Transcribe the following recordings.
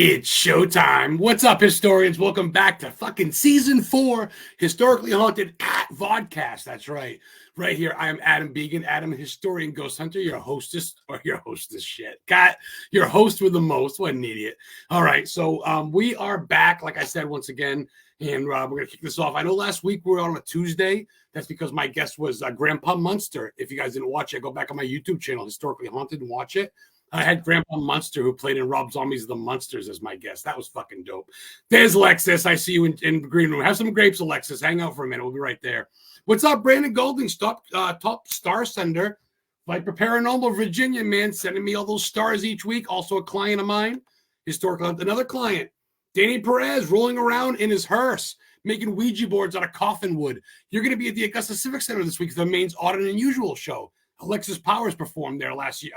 It's showtime. What's up, historians? Welcome back to fucking season 4, Historically Haunted at VODCAST. That's right. Right here, I am Adam Began, Adam, historian, ghost hunter, your hostess, or your hostess shit. Got your host with the most. What an idiot. All right, so we are back, like I said, once again, and we're going to kick this off. I know last week we were on a Tuesday. That's because my guest was Grandpa Munster. If you guys didn't watch it, go back on my YouTube channel, Historically Haunted, and watch it. I had Grandpa Munster, who played in Rob Zombie's The Munsters, as my guest. That was fucking dope. There's Alexis. I see you in the green room. Have some grapes, Alexis. Hang out for a minute. We'll be right there. What's up, Brandon Golding? Top star sender. Viper Paranormal, Virginia, man. Sending me all those stars each week. Also a client of mine. Historical. Another client. Danny Perez rolling around in his hearse, making Ouija boards out of coffin wood. You're going to be at the Augusta Civic Center this week for the Maine's Odd and Unusual show. Alexis Powers performed there last year.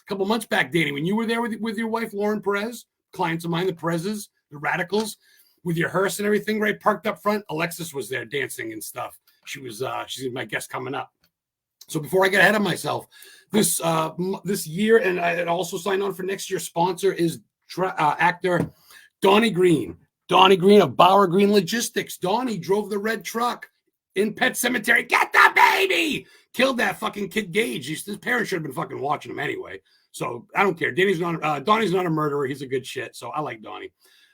A couple months back, Danny, when you were there with your wife, Lauren Perez, clients of mine, the Perezes, the Radicals, with your hearse and everything, right, parked up front, Alexis was there dancing and stuff. She's my guest coming up. So before I get ahead of myself, this year, and I also signed on for next year's sponsor is actor Donnie Green. Donnie Green of Bauer Green Logistics. Donnie drove the red truck in Pet Cemetery. Get the baby! Killed that fucking kid Gage. His parents should have been fucking watching him anyway. So I don't care. Donnie's not a murderer. He's a good shit. So I like Donnie.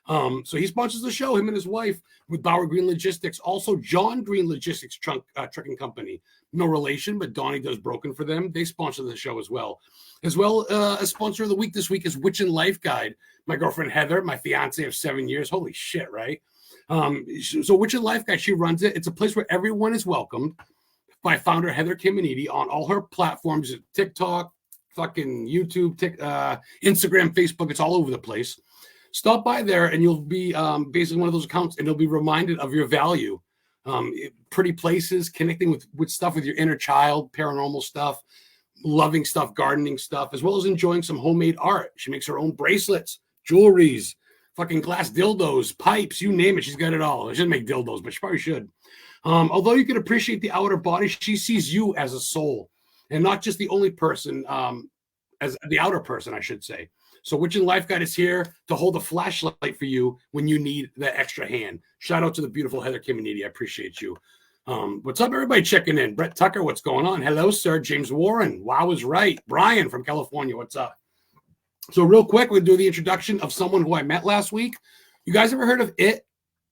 So he sponsors the show, him and his wife, with Bauer Green Logistics. Also, John Green Logistics Trucking Company. No relation, but Donnie does broken for them. They sponsor the show as well. As well, a sponsor of the week this week is Witch and Life Guide. My girlfriend Heather, my fiance of 7 years. Holy shit, right? So Witch and Life Guide, she runs it. It's a place where everyone is welcomed by founder Heather Kiminiti on all her platforms, TikTok, fucking YouTube, Instagram, Facebook. It's all over the place. Stop by there and you'll be basically one of those accounts and you'll be reminded of your value. Pretty places, connecting with stuff with your inner child, paranormal stuff, loving stuff, gardening stuff, as well as enjoying some homemade art. She makes her own bracelets, jewelries, fucking glass dildos, pipes, you name it. She's got it all. She doesn't make dildos, but she probably should. Although you can appreciate the outer body, she sees you as a soul and not just the only person, as the outer person, I should say. So Witch and Life Guide is here to hold a flashlight for you when you need that extra hand. Shout out to the beautiful Heather Kiminiti. I appreciate you. What's up, everybody checking in? Brett Tucker, what's going on? Hello, sir. James Warren. Wow is right. Brian from California, what's up? So real quick, we'll do the introduction of someone who I met last week. You guys ever heard of It?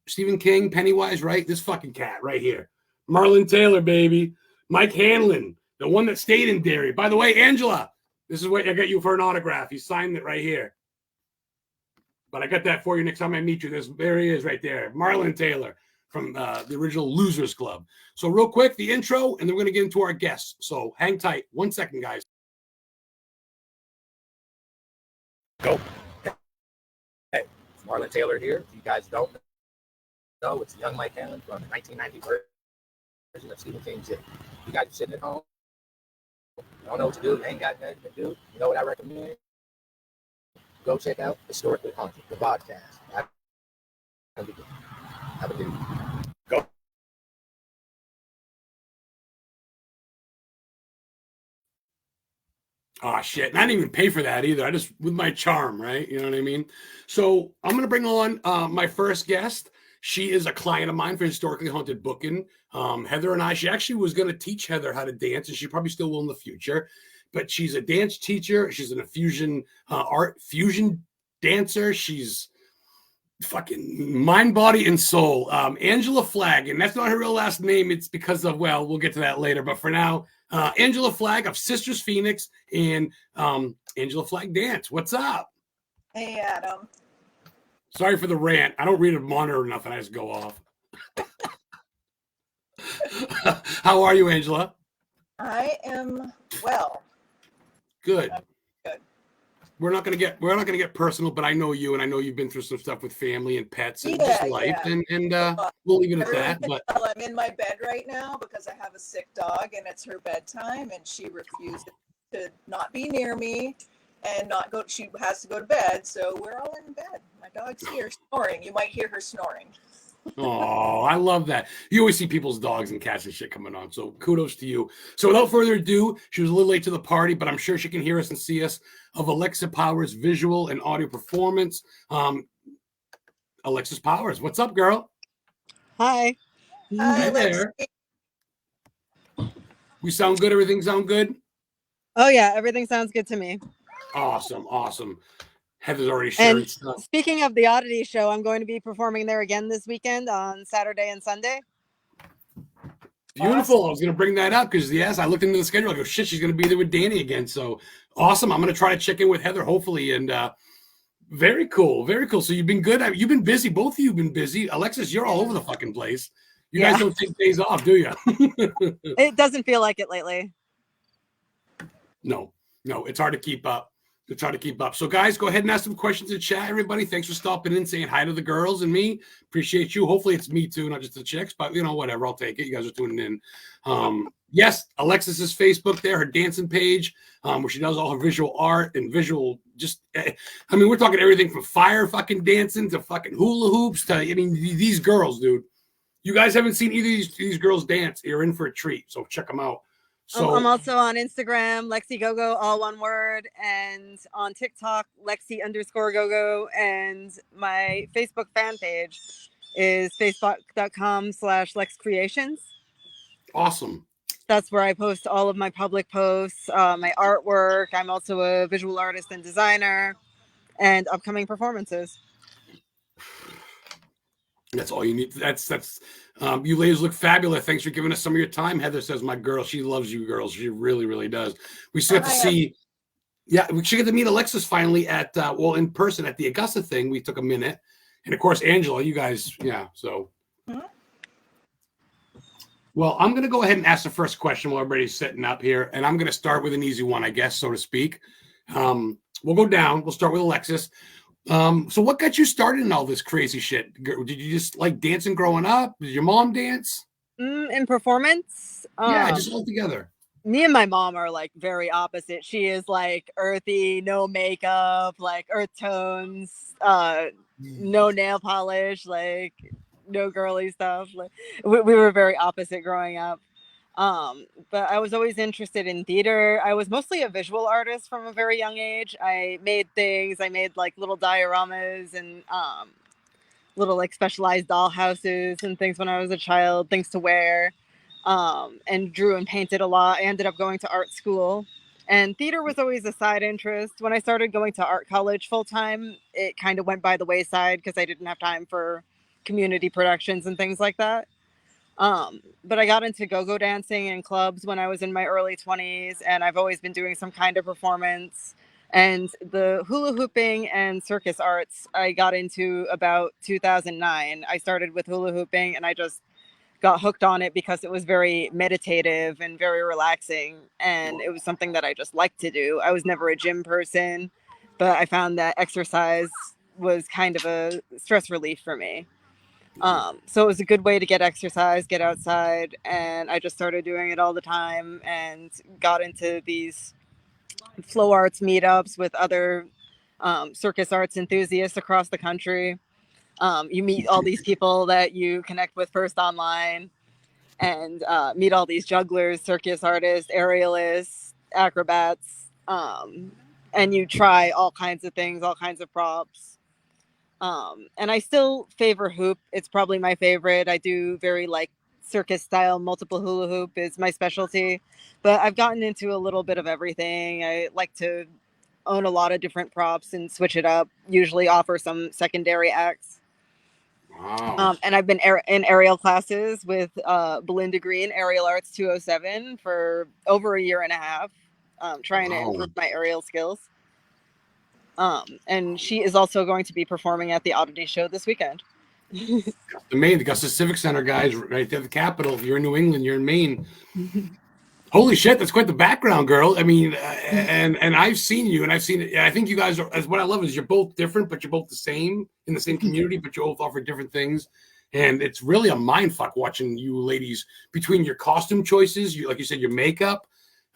Stephen King, Pennywise, right? This fucking cat right here. Marlon Taylor, baby. Mike Hanlon, the one that stayed in Derry. By the way, Angela, this is what I got you for an autograph. He signed it right here. But I got that for you next time I meet you. There he is right there. Marlon Taylor from the original Losers Club. So real quick, the intro, and then we're going to get into our guests. So hang tight. 1 second, guys. Go. Hey, it's Marlon Taylor here. If you guys don't know, it's young Mike Hanlon from the 1990 version of Stephen King's It. You guys are sitting at home. You don't know what to do. You ain't got nothing to do. You know what I recommend? Go check out Historically Haunted, the podcast. Have a good one. Go. Oh, shit. And I didn't even pay for that either. I just, with my charm, right? You know what I mean? So I'm going to bring on my first guest. She is a client of mine for Historically Haunted Booking. Heather and I, she actually was going to teach Heather how to dance, and she probably still will in the future. But she's a dance teacher. She's an fusion dancer. She's fucking mind, body, and soul. Angela Flagg, and that's not her real last name. It's because of, well, we'll get to that later. But for now, Angela Flagg of Sisters Phoenix and Angela Flagg Dance. What's up? Hey, Adam. Sorry for the rant. I don't read a monitor enough and I just go off. How are you, Angela? I am well. Good. Good. We're not gonna get personal, but I know you, and I know you've been through some stuff with family and pets and just life, and we'll leave it at that. But I'm in my bed right now because I have a sick dog, and it's her bedtime, and she refuses to not be near me and not go. She has to go to bed, so we're all in bed. My dog's here snoring. You might hear her snoring. Oh, I love that. You always see people's dogs and cats and shit coming on. So kudos to you. So without further ado, she was a little late to the party, but I'm sure she can hear us and see us of Alexa Powers' visual and audio performance. Alexis Powers, what's up, girl? Hi. Hi, Hey Lexi. there. We sound good? Everything sound good? Oh yeah, everything sounds good to me. Awesome, awesome. Heather's already sharing And stuff. speaking of the Oddity Show, I'm going to be performing there again this weekend on Saturday and Sunday. Beautiful. I was going to bring that up because, yes, I looked into the schedule. I go, shit, she's going to be there with Danny again. So awesome. I'm going to try to check in with Heather, hopefully. And very cool. Very cool. So you've been good. You've been busy. Both of you have been busy. Alexis, you're all over the fucking place. You guys don't take days off, do you? It doesn't feel like it lately. No, it's hard to keep up. It's hard to keep up. So, guys, go ahead and ask some questions in chat. Everybody, thanks for stopping in, saying hi to the girls and me. Appreciate you. Hopefully, it's me too, not just the chicks. But whatever. I'll take it. You guys are tuning in. Yes, Alexis's Facebook there, her dancing page, where she does all her visual art and visual. We're talking everything from fire fucking dancing to fucking hula hoops to. These girls, dude. You guys haven't seen either of these girls dance. You're in for a treat. So check them out. So I'm also on Instagram, Lexi Gogo, all one word, and on TikTok, Lexi_Gogo, and my Facebook fan page is facebook.com/LexCreations. Awesome. That's where I post all of my public posts, my artwork. I'm also a visual artist and designer, and upcoming performances. That's all you need. That's you ladies look fabulous. Thanks for giving us some of your time. Heather says, my girl, she loves you girls. She really, really does. We still get to see, we should get to meet Alexis finally at, in person at the Augusta thing. We took a minute. And of course, Angela, you guys, so. Well, I'm going to go ahead and ask the first question while everybody's setting up here. And I'm going to start with an easy one, I guess, so to speak. We'll go down. We'll start with Alexis. So what got you started in all this crazy shit? Did you just like dancing growing up? Did your mom dance? In performance? Just all together. Me and my mom are like very opposite. She is like earthy, no makeup, like earth tones, no nail polish, like no girly stuff. Like we were very opposite growing up. But I was always interested in theater. I was mostly a visual artist from a very young age. I made things. I made like little dioramas and little like specialized doll houses and things when I was a child, things to wear, and drew and painted a lot. I ended up going to art school, and theater was always a side interest. When I started going to art college full time, it kind of went by the wayside because I didn't have time for community productions and things like that. But I got into go-go dancing in clubs when I was in my early 20s, and I've always been doing some kind of performance. And the hula hooping and circus arts I got into about 2009. I started with hula hooping, and I just got hooked on it because it was very meditative and very relaxing, and it was something that I just liked to do. I was never a gym person, but I found that exercise was kind of a stress relief for me. So it was a good way to get exercise, get outside, and I just started doing it all the time and got into these flow arts meetups with other circus arts enthusiasts across the country. You meet all these people that you connect with first online, and meet all these jugglers, circus artists, aerialists, acrobats, and you try all kinds of things, all kinds of props. And I still favor hoop. It's probably my favorite. I do very like circus style multiple hula hoop is my specialty, but I've gotten into a little bit of everything. I like to own a lot of different props and switch it up, usually offer some secondary acts. Wow. And I've been in aerial classes with Belinda Green, Aerial Arts 207 for over a year and a half, trying to improve my aerial skills. And she is also going to be performing at the Oddity Show this weekend. The Maine, the Augusta Civic Center, guys, right there, the capital. If you're in New England, you're in Maine. Holy shit, that's quite the background, girl. I mean, and I've seen you, and I've seen it. I think you guys are. What I love is you're both different, but you're both the same in the same community, but you both offer different things. And it's really a mind fuck watching you ladies between your costume choices, like you said, your makeup,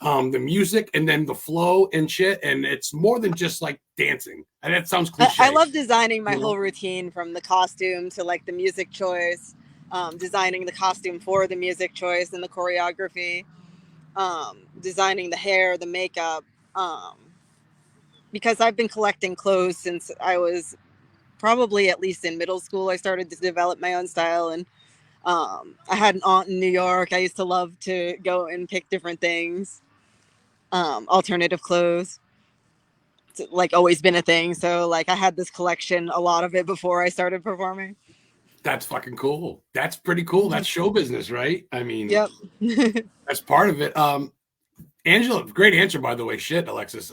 the music, and then the flow and shit. And it's more than just like dancing. And that sounds cliche. I love designing my whole routine, from the costume to like the music choice, designing the costume for the music choice and the choreography, designing the hair, the makeup, because I've been collecting clothes since I was probably at least in middle school. I started to develop my own style, and I had an aunt in New York. I used to love to go and pick different things, alternative clothes. It's like always been a thing. So like I had this collection, a lot of it, before I started performing. That's fucking cool. That's pretty cool. That's show business, right? I mean, Yep. that's part of it. Angela, great answer, by the way. Shit, Alexis.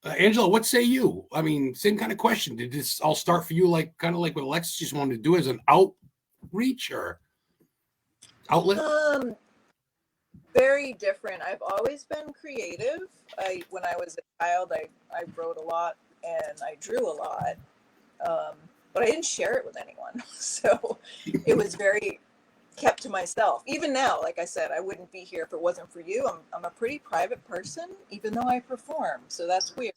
Angela, what say you? I mean, same kind of question. Did this all start for you like kind of like what Alexis just wanted to do as an outreach or outlet? Very different. I've always been creative. When I was a child, I wrote a lot and I drew a lot, but I didn't share it with anyone. So it was very kept to myself. Even now, like I said, I wouldn't be here if it wasn't for you. I'm a pretty private person, even though I perform. So that's weird.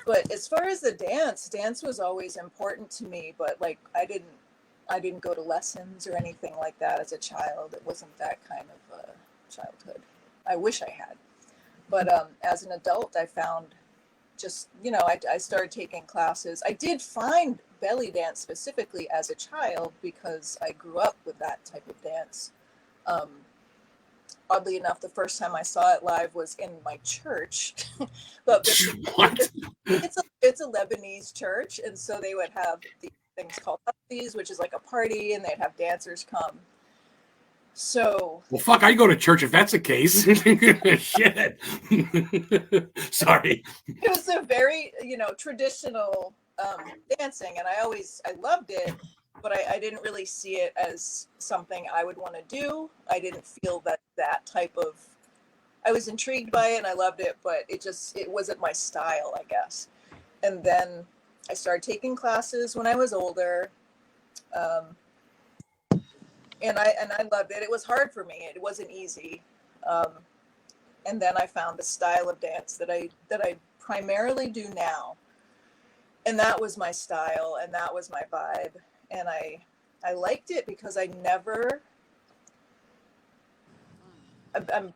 But as far as the dance was always important to me. But like I didn't go to lessons or anything like that as a child. It wasn't that kind of childhood. I wish I had. But as an adult, I found just, I started taking classes. I did find belly dance specifically as a child because I grew up with that type of dance. Oddly enough, the first time I saw it live was in my church. But What? it's a Lebanese church, and so they would have these things called ALEXIS, which is like a party, and they'd have dancers come. So, well, fuck, I go to church if that's the case. Shit. Sorry. it was a very, traditional dancing, and I loved it, but I didn't really see it as something I would want to do. I didn't feel that type of, I was intrigued by it and I loved it, but it wasn't my style, I guess. And then I started taking classes when I was older. And I loved it. It was hard for me. It wasn't easy. And then I found a style of dance that I primarily do now. And that was my style and that was my vibe. And I liked it because I'm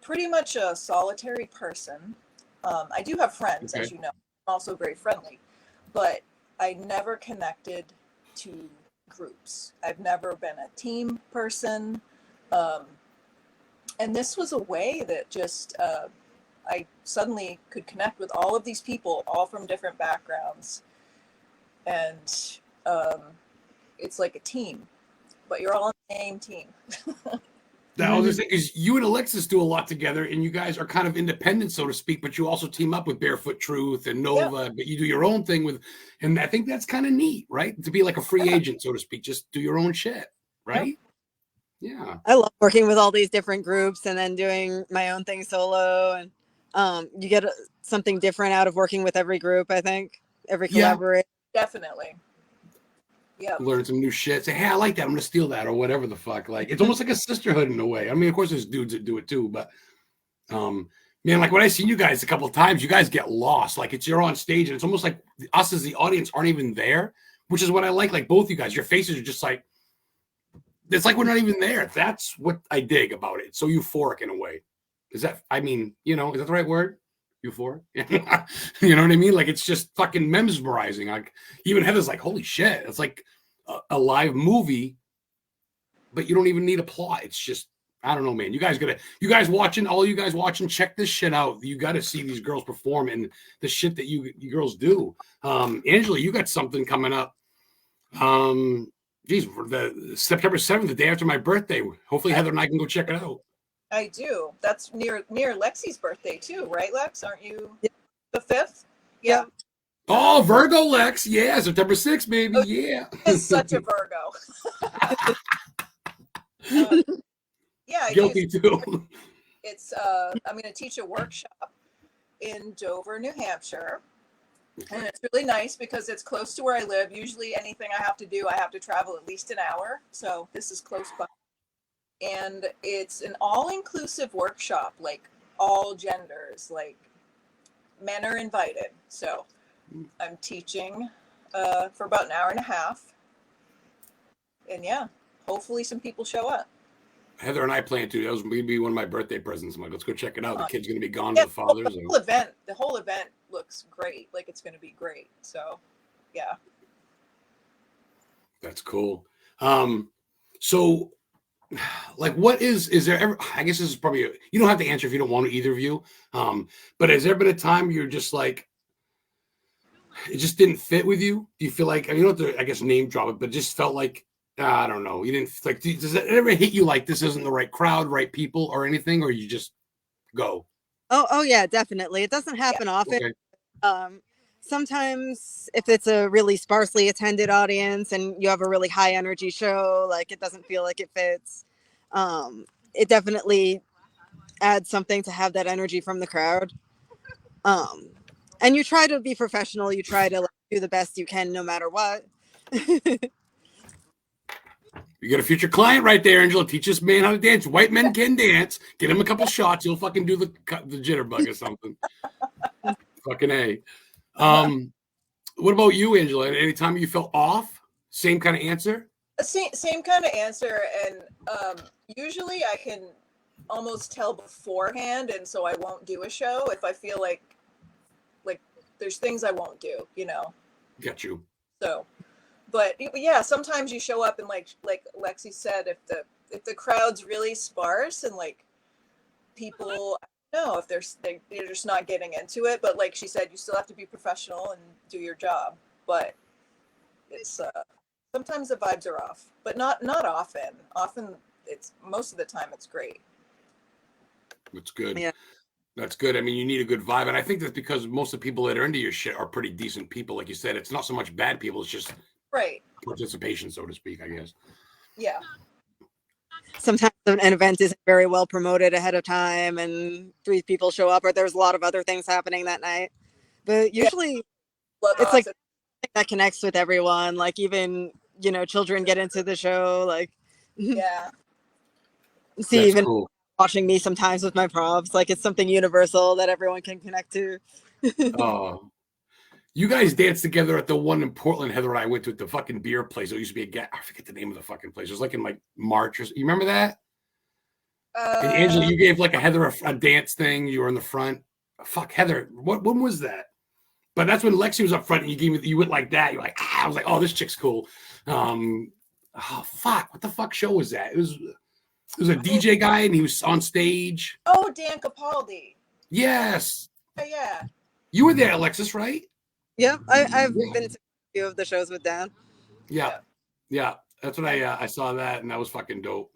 pretty much a solitary person. I do have friends, as you know. I'm also very friendly, but I never connected to groups. I've never been a team person. And this was a way that just, I suddenly could connect with all of these people, all from different backgrounds. And it's like a team, but you're all on the same team. That was the thing, is you and Alexis do a lot together, and you guys are kind of independent, so to speak, but you also team up with Barefoot Truth and Nova, But you do your own thing with, and I think that's kind of neat, right? To be like a free agent, so to speak, just do your own shit, right? Yeah. I love working with all these different groups and then doing my own thing solo, and you get something different out of working with every group. I think every collaborator. Definitely. Yeah. Learn some new shit. Say, hey, I like that. I'm gonna steal that or whatever the fuck. Like it's almost like a sisterhood in a way. I mean, of course, there's dudes that do it too, but man, like when I seen you guys a couple of times, you guys get lost. Like you're on stage and it's almost like us as the audience aren't even there, which is what I like. Like both you guys, your faces are just like, it's like we're not even there. That's what I dig about it. It's so euphoric in a way. Is that, I mean, is that the right word? Euphoric? You know what I mean? Like it's just fucking mesmerizing. Like even Heather's like, holy shit. It's like a live movie, but you don't even need a plot. It's just, I don't know, man. You guys watching, check this shit out. You got to see these girls perform and the shit that you girls do. Angela, you got something coming up. The September 7th, the day after my birthday. Hopefully Heather and I can go check it out. I do. That's near Lexi's birthday too, right, Lex? Aren't you the 5th? Yeah. Oh, Virgo Lex. Yeah, September 6th, baby. Oh, yeah. It's such a Virgo. Yeah. Guilty too. It's I'm going to teach a workshop in Dover, New Hampshire. And it's really nice because it's close to where I live. Usually anything I have to do, I have to travel at least an hour. So this is close by. and it's an all-inclusive workshop, like all genders, like men are invited. So I'm teaching for about an hour and a half, and yeah, hopefully some people show up. Heather and I plan to. That was maybe one of my birthday presents. I'm like, let's go check it out. The kid's going to be gone Yeah, to the father's. The whole event looks great. Like it's going to be great. So, yeah. That's cool. So, like, what is there ever? I guess this is probably you don't have to answer if you don't want to, either of you. But has there been a time you're just like, it just didn't fit with you? Do you feel like, I mean, you don't have to, I guess, name drop it, but just felt like, I don't know, you didn't like, does it ever hit you like this isn't the right crowd, right people, or anything, or you just go? Oh yeah, definitely. It doesn't happen often. Okay. Sometimes if it's a really sparsely attended audience and you have a really high energy show, like it doesn't feel like it fits. It definitely adds something to have that energy from the crowd. And you try to be professional. You try to like, do the best you can, no matter what. You got a future client right there, Angela. Teach this man how to dance. White men can dance. Get him a couple shots. He'll fucking do the jitterbug or something. Fucking A. What about you, Angela? Any time you felt off? Same kind of answer? Same kind of answer. And usually I can almost tell beforehand. And so I won't do a show if I feel like there's things I won't do, you know? Got you. So, but yeah, sometimes you show up and like Lexi said, if the crowd's really sparse and like people, I don't know if they're just not getting into it, but like she said, you still have to be professional and do your job. But it's sometimes the vibes are off, but not often. Often it's most of the time it's great. That's good. Yeah. That's good. I mean, you need a good vibe. And I think that's because most of the people that are into your shit are pretty decent people. Like you said, it's not so much bad people. It's just right participation, so to speak, I guess. Yeah. Sometimes an event isn't very well promoted ahead of time and 3 people show up or there's a lot of other things happening that night. But usually it's like that connects with everyone. Like even, you know, children get into the show. Like, yeah. See, that's even cool. Watching me sometimes with my props, like it's something universal that everyone can connect to. Oh, you guys danced together at the one in Portland, Heather and I went to, at the fucking beer place. It used to be I forget the name of the fucking place. It was like in like March or you remember that? And Angela, you gave like a Heather a dance thing. You were in the front. Fuck, Heather, when was that? But that's when Lexi was up front and you went like that. You're like, I was like, oh, this chick's cool. Oh fuck, what the fuck show was that? It was a DJ guy and he was on stage. Oh, Dan Capaldi. Yes. Yeah. You were there, Alexis, right? Yeah, I've been to a few of the shows with Dan. Yeah. That's what I saw that, and that was fucking dope.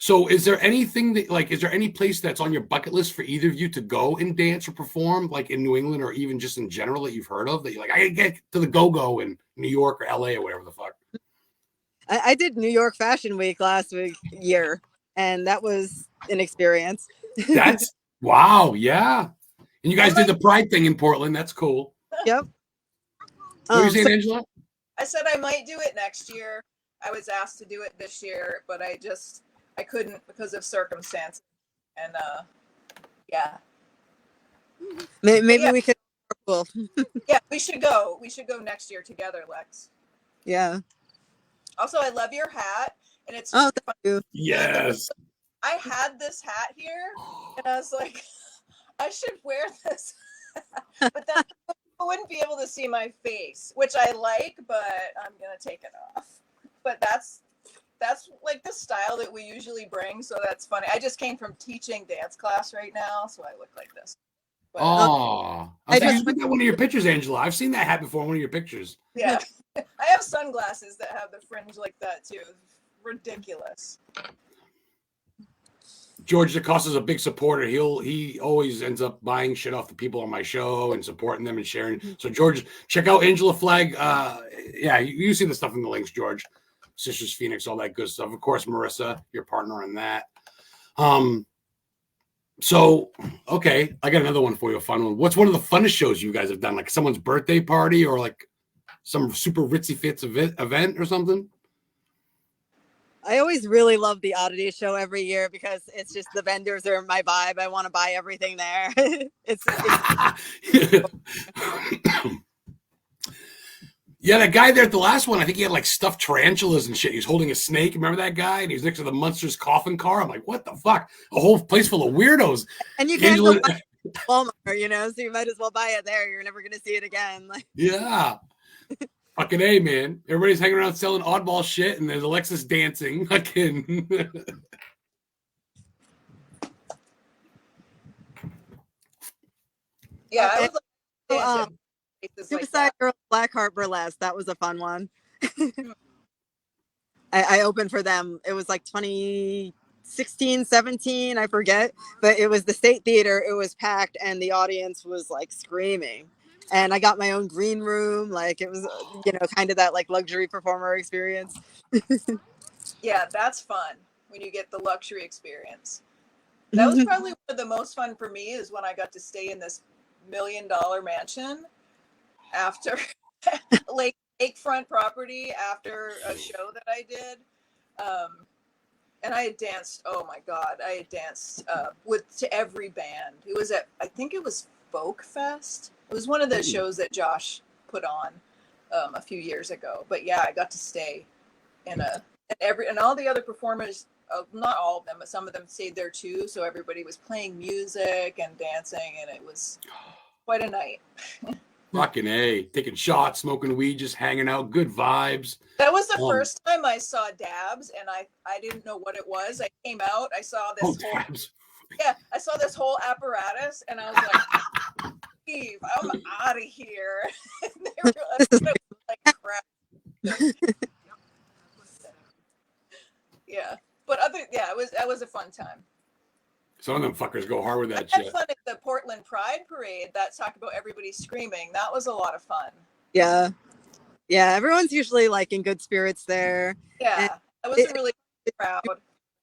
So is there anything that, like, is there any place that's on your bucket list for either of you to go and dance or perform, like in New England or even just in general, that you've heard of, that you're like, I gotta get to the Go-Go in New York or LA or whatever the fuck? I did New York Fashion Week last year, and that was an experience. That's wow, yeah. And you guys did the Pride thing in Portland. That's cool. Yep. What were you saying, Angela? I said I might do it next year. I was asked to do it this year, but I couldn't because of circumstances. And yeah. Maybe we could. Cool. Yeah, we should go. We should go next year together, Lex. Yeah. Also, I love your hat, and it's thank you. Yes. I had this hat here, and I was like, I should wear this, but then people wouldn't be able to see my face, which I like, but I'm gonna take it off. But that's like the style that we usually bring, so that's funny. I just came from teaching dance class right now, so I look like this. But, I just looked at one of your pictures, Angela. I've seen that hat before in one of your pictures. Yeah. I have sunglasses that have the fringe like that too. It's ridiculous. George DaCosta's a big supporter. He always ends up buying shit off the people on my show and supporting them and sharing. So George, check out Angela Flagg. Yeah, you see the stuff in the links, George. Sisters Phoenix, all that good stuff. Of course, Marissa, your partner on that. So, okay, I got another one for you, a fun one. What's one of the funnest shows you guys have done? Like someone's birthday party or like some super ritzy fits event or something? I always really love the oddity show every year because it's just the vendors are my vibe. I want to buy everything there. it's Yeah, that guy there at the last one, I think he had like stuffed tarantulas and shit. He's holding a snake. Remember that guy? And he's next to the Munsters coffin car. I'm like, what the fuck? A whole place full of weirdos. and you can't go buy it at Walmart, you know, so you might as well buy it there. You're never gonna see it again. Like, yeah. Fucking A, man. Everybody's hanging around selling oddball shit, and there's Alexis dancing. Fucking. Yeah, I okay. was So, like, places like Suicide that. Girls Blackheart Burlesque. That was a fun one. I opened for them. It was like 2016, 17, I forget. But it was the State Theater. It was packed, and the audience was like screaming. And I got my own green room. Like it was, you know, kind of that like luxury performer experience. Yeah, that's fun when you get the luxury experience. That was probably one of the most fun for me is when I got to stay in this $1 million mansion after like lakefront property after a show that I did. And I had danced, oh my God, I had danced to every band. It was I think it was Folk Fest. It was one of the shows that Josh put on a few years ago. But yeah, I got to stay in and all the other performers, not all of them, but some of them stayed there too. So everybody was playing music and dancing, and it was quite a night. Fucking A. Taking shots, smoking weed, just hanging out. Good vibes. That was the first time I saw dabs, and I didn't know what it was. I came out, I saw this I saw this whole apparatus, and I was like, Steve, I'm out of here. And they were like crap. Yeah. But that was a fun time. Some of them fuckers go hard with that I had shit. fun at the Portland Pride Parade. That talked about everybody screaming. That was a lot of fun. Yeah. Yeah. Everyone's usually like in good spirits there. Yeah. I was really proud.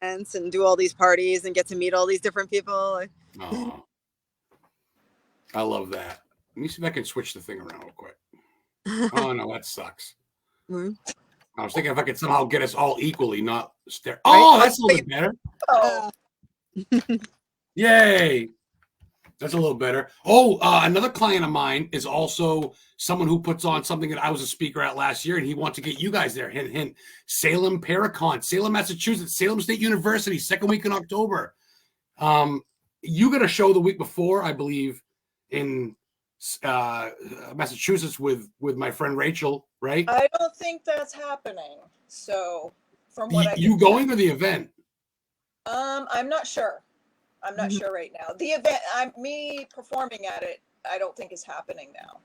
And do all these parties and get to meet all these different people. Oh, I love that. Let me see if I can switch the thing around real quick. Oh no, that sucks. Mm-hmm. I was thinking if I could somehow get us all equally, not stare. Oh, that's a little bit better. Oh. Yay. That's a little better. Oh, another client of mine is also someone who puts on something that I was a speaker at last year, and he wants to get you guys there. Hint, hint. Salem Paracon, Salem, Massachusetts, Salem State University, second week in October. You got a show the week before, I believe, in Massachusetts with my friend Rachel, right? I don't think that's happening. So, from what you going to the event? I'm not sure. I'm not sure right now. The event, me performing at it, I don't think is happening now.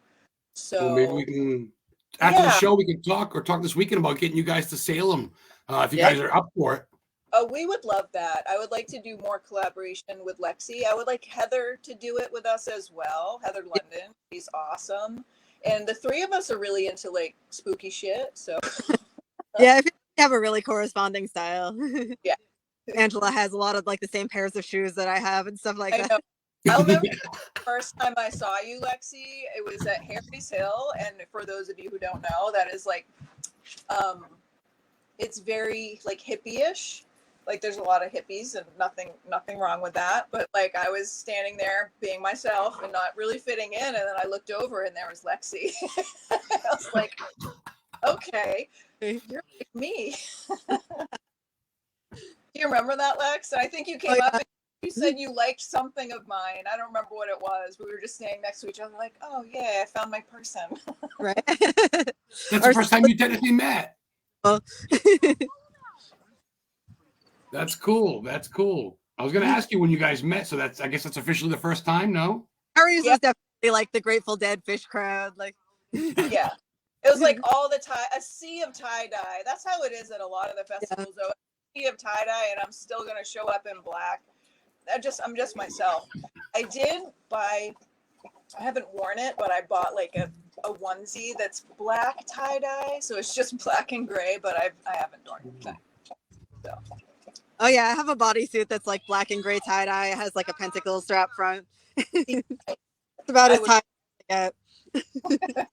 So well, maybe we can after the show we can talk this weekend about getting you guys to Salem if you guys are up for it. Oh, we would love that. I would like to do more collaboration with Lexi. I would like Heather to do it with us as well. Heather London, she's awesome, and the three of us are really into like spooky shit. So yeah, I think we have a really corresponding style. Yeah. Angela has a lot of like the same pairs of shoes that I have and stuff like that. I'll remember the first time I saw you, Lexi. It was at Harry's Hill, and for those of you who don't know, that is like, it's very like hippie-ish. Like there's a lot of hippies, and nothing wrong with that. But like I was standing there being myself and not really fitting in, and then I looked over and there was Lexi. I was like, okay, you're like me. Do you remember that, Lex? I think you came up and you said you liked something of mine. I don't remember what it was. We were just standing next to each other like, oh, yeah, I found my person. Right. That's the first time you technically met. Well. That's cool. That's cool. I was going to ask you when you guys met, so I guess that's officially the first time, no? Harry's was definitely like the Grateful Dead fish crowd. Like, yeah. It was like all the time, a sea of tie-dye. That's how it is at a lot of the festivals, though. Of tie-dye, and I'm still gonna show up in black. I'm just myself. I haven't worn it, but I bought like a onesie that's black tie-dye, so it's just black and gray, but I haven't worn it. So. Oh yeah, I have a bodysuit that's like black and gray tie-dye. It has like a pentacle strap front. It's about as tie as I get.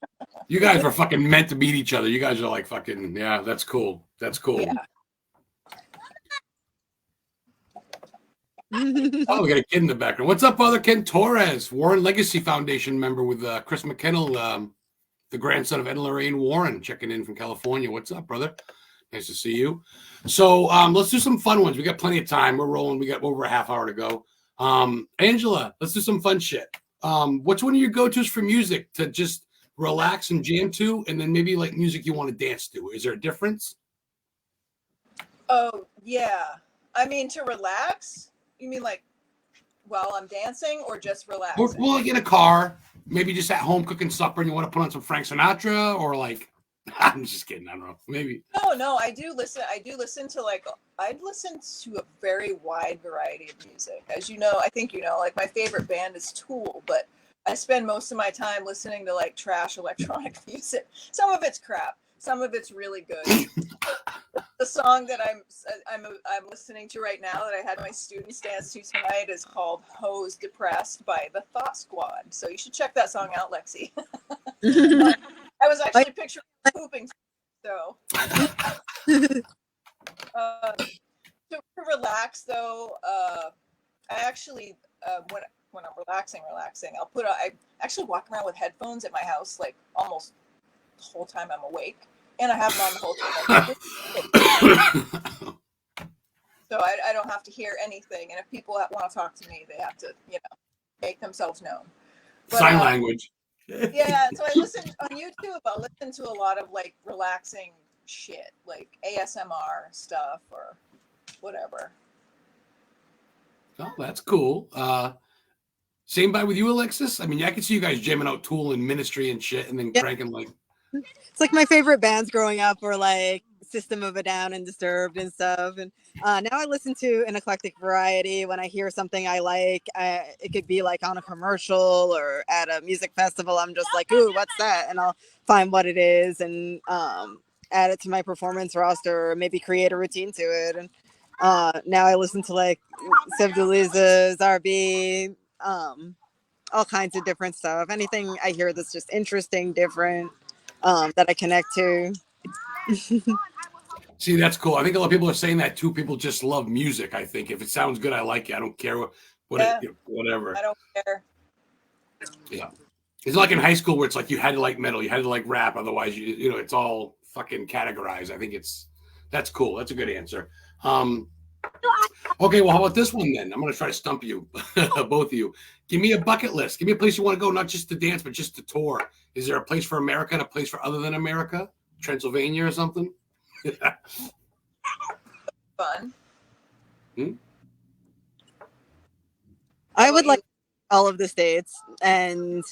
You guys were fucking meant to meet each other. You guys are like fucking, yeah, that's cool. That's cool. Yeah. Oh, we got a kid in the background. What's up, Father Ken Torres, Warren Legacy Foundation member with Chris McKennell, the grandson of Ed and Lorraine Warren, checking in from California. What's up, brother? Nice to see you. So let's do some fun ones. We got plenty of time. We're rolling. We got over a half hour to go. Angela, let's do some fun shit. What's one of your go-tos for music to just relax and jam to, and then maybe like music you want to dance to? Is there a difference? Oh, yeah. I mean, to relax? You mean like while I'm dancing or just relaxing? Or like in a car, maybe just at home cooking supper and you want to put on some Frank Sinatra, or like, I'm just kidding. I don't know. Maybe. No, I do listen to I'd listen to a very wide variety of music. As you know, I think you know, like my favorite band is Tool, but I spend most of my time listening to like trash electronic music. Some of it's crap. Some of it's really good. The song that I'm listening to right now that I had my students dance to tonight is called "Hose Depressed" by the Thought Squad. So you should check that song out, Lexi. I was actually picturing pooping. So to relax though, I actually when I'm relaxing, I actually walk around with headphones at my house like almost the whole time I'm awake, and I have them on the whole time. So I don't have to hear anything, and if people want to talk to me, they have to, make themselves known. But, sign language. Yeah, so I listen on YouTube. I'll listen to a lot of like relaxing shit, like ASMR stuff or whatever. Oh, that's cool. Same by with you, Alexis. I mean, I can see you guys jamming out Tool and Ministry and shit, and then cranking like. It's like my favorite bands growing up were like System of a Down and Disturbed and stuff. And now I listen to an eclectic variety. When I hear something I like, it could be like on a commercial or at a music festival. I'm just like, ooh, what's that? And I'll find what it is and add it to my performance roster, or maybe create a routine to it. And now I listen to like Sev Deliza's RB, all kinds of different stuff. Anything I hear that's just interesting, different, that I connect to. See, that's cool. I think a lot of people are saying that too. People just love music. I think if it sounds good, I like it. I don't care whatever. I don't care. Yeah, it's like in high school where it's like you had to like metal, you had to like rap, otherwise it's all fucking categorized. I think that's cool. That's a good answer. Okay, well, how about this one then? I'm gonna try to stump you, both of you. Give me a bucket list. Give me a place you want to go, not just to dance, but just to tour. Is there a place for America and a place for other than America? Transylvania or something? Fun. I would like all of the states and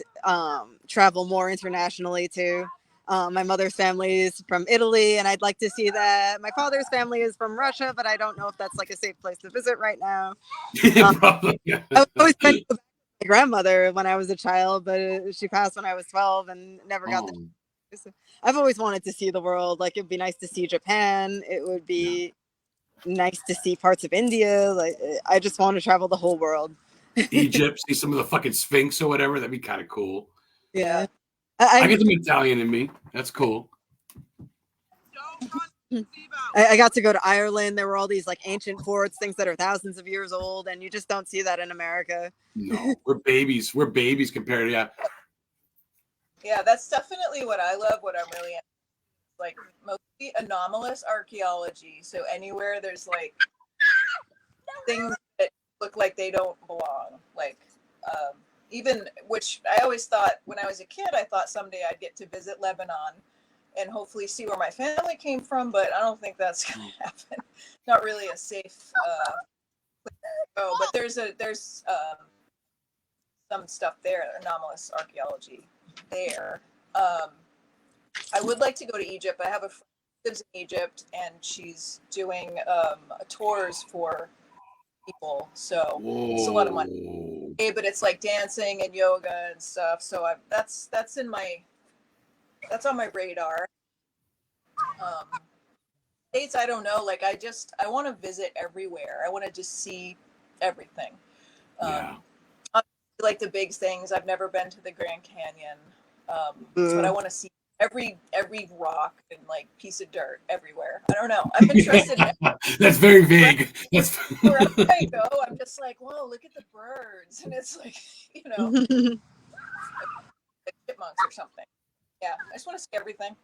travel more internationally too. My mother's family is from Italy, and I'd like to see that. My father's family is from Russia, but I don't know if that's like a safe place to visit right now. Probably. I was always trying to go back to my grandmother when I was a child, but she passed when I was 12 and never got the chance. I've always wanted to see the world. Like, it'd be nice to see Japan. It would be nice to see parts of India. Like, I just want to travel the whole world. Egypt, see some of the fucking Sphinx or whatever. That'd be kind of cool. Yeah. I get some Italian in me. That's cool. I got to go to Ireland. There were all these like ancient forts, things that are thousands of years old, and you just don't see that in America. No, we're babies. We're babies compared to Yeah, that's definitely what I love. What I'm really into. Like mostly anomalous archaeology. So anywhere there's like things that look like they don't belong, like even, which I always thought when I was a kid, I thought someday I'd get to visit Lebanon and hopefully see where my family came from, but I don't think that's going to happen. Not really a safe place to go, but there's some stuff there, anomalous archaeology there. I would like to go to Egypt. I have a friend who lives in Egypt, and she's doing tours for people, so it's a lot of money. But it's like dancing and yoga and stuff. So that's on my radar. States, I don't know. Like I want to visit everywhere. I want to just see everything. Like the big things. I've never been to the Grand Canyon, but I want to see every rock and like piece of dirt everywhere. I don't know. I'm interested in That's very vague. That's wherever I go. I'm just like, whoa, look at the birds, and it's like, you know, like chipmunks or something. Yeah, I just want to see everything.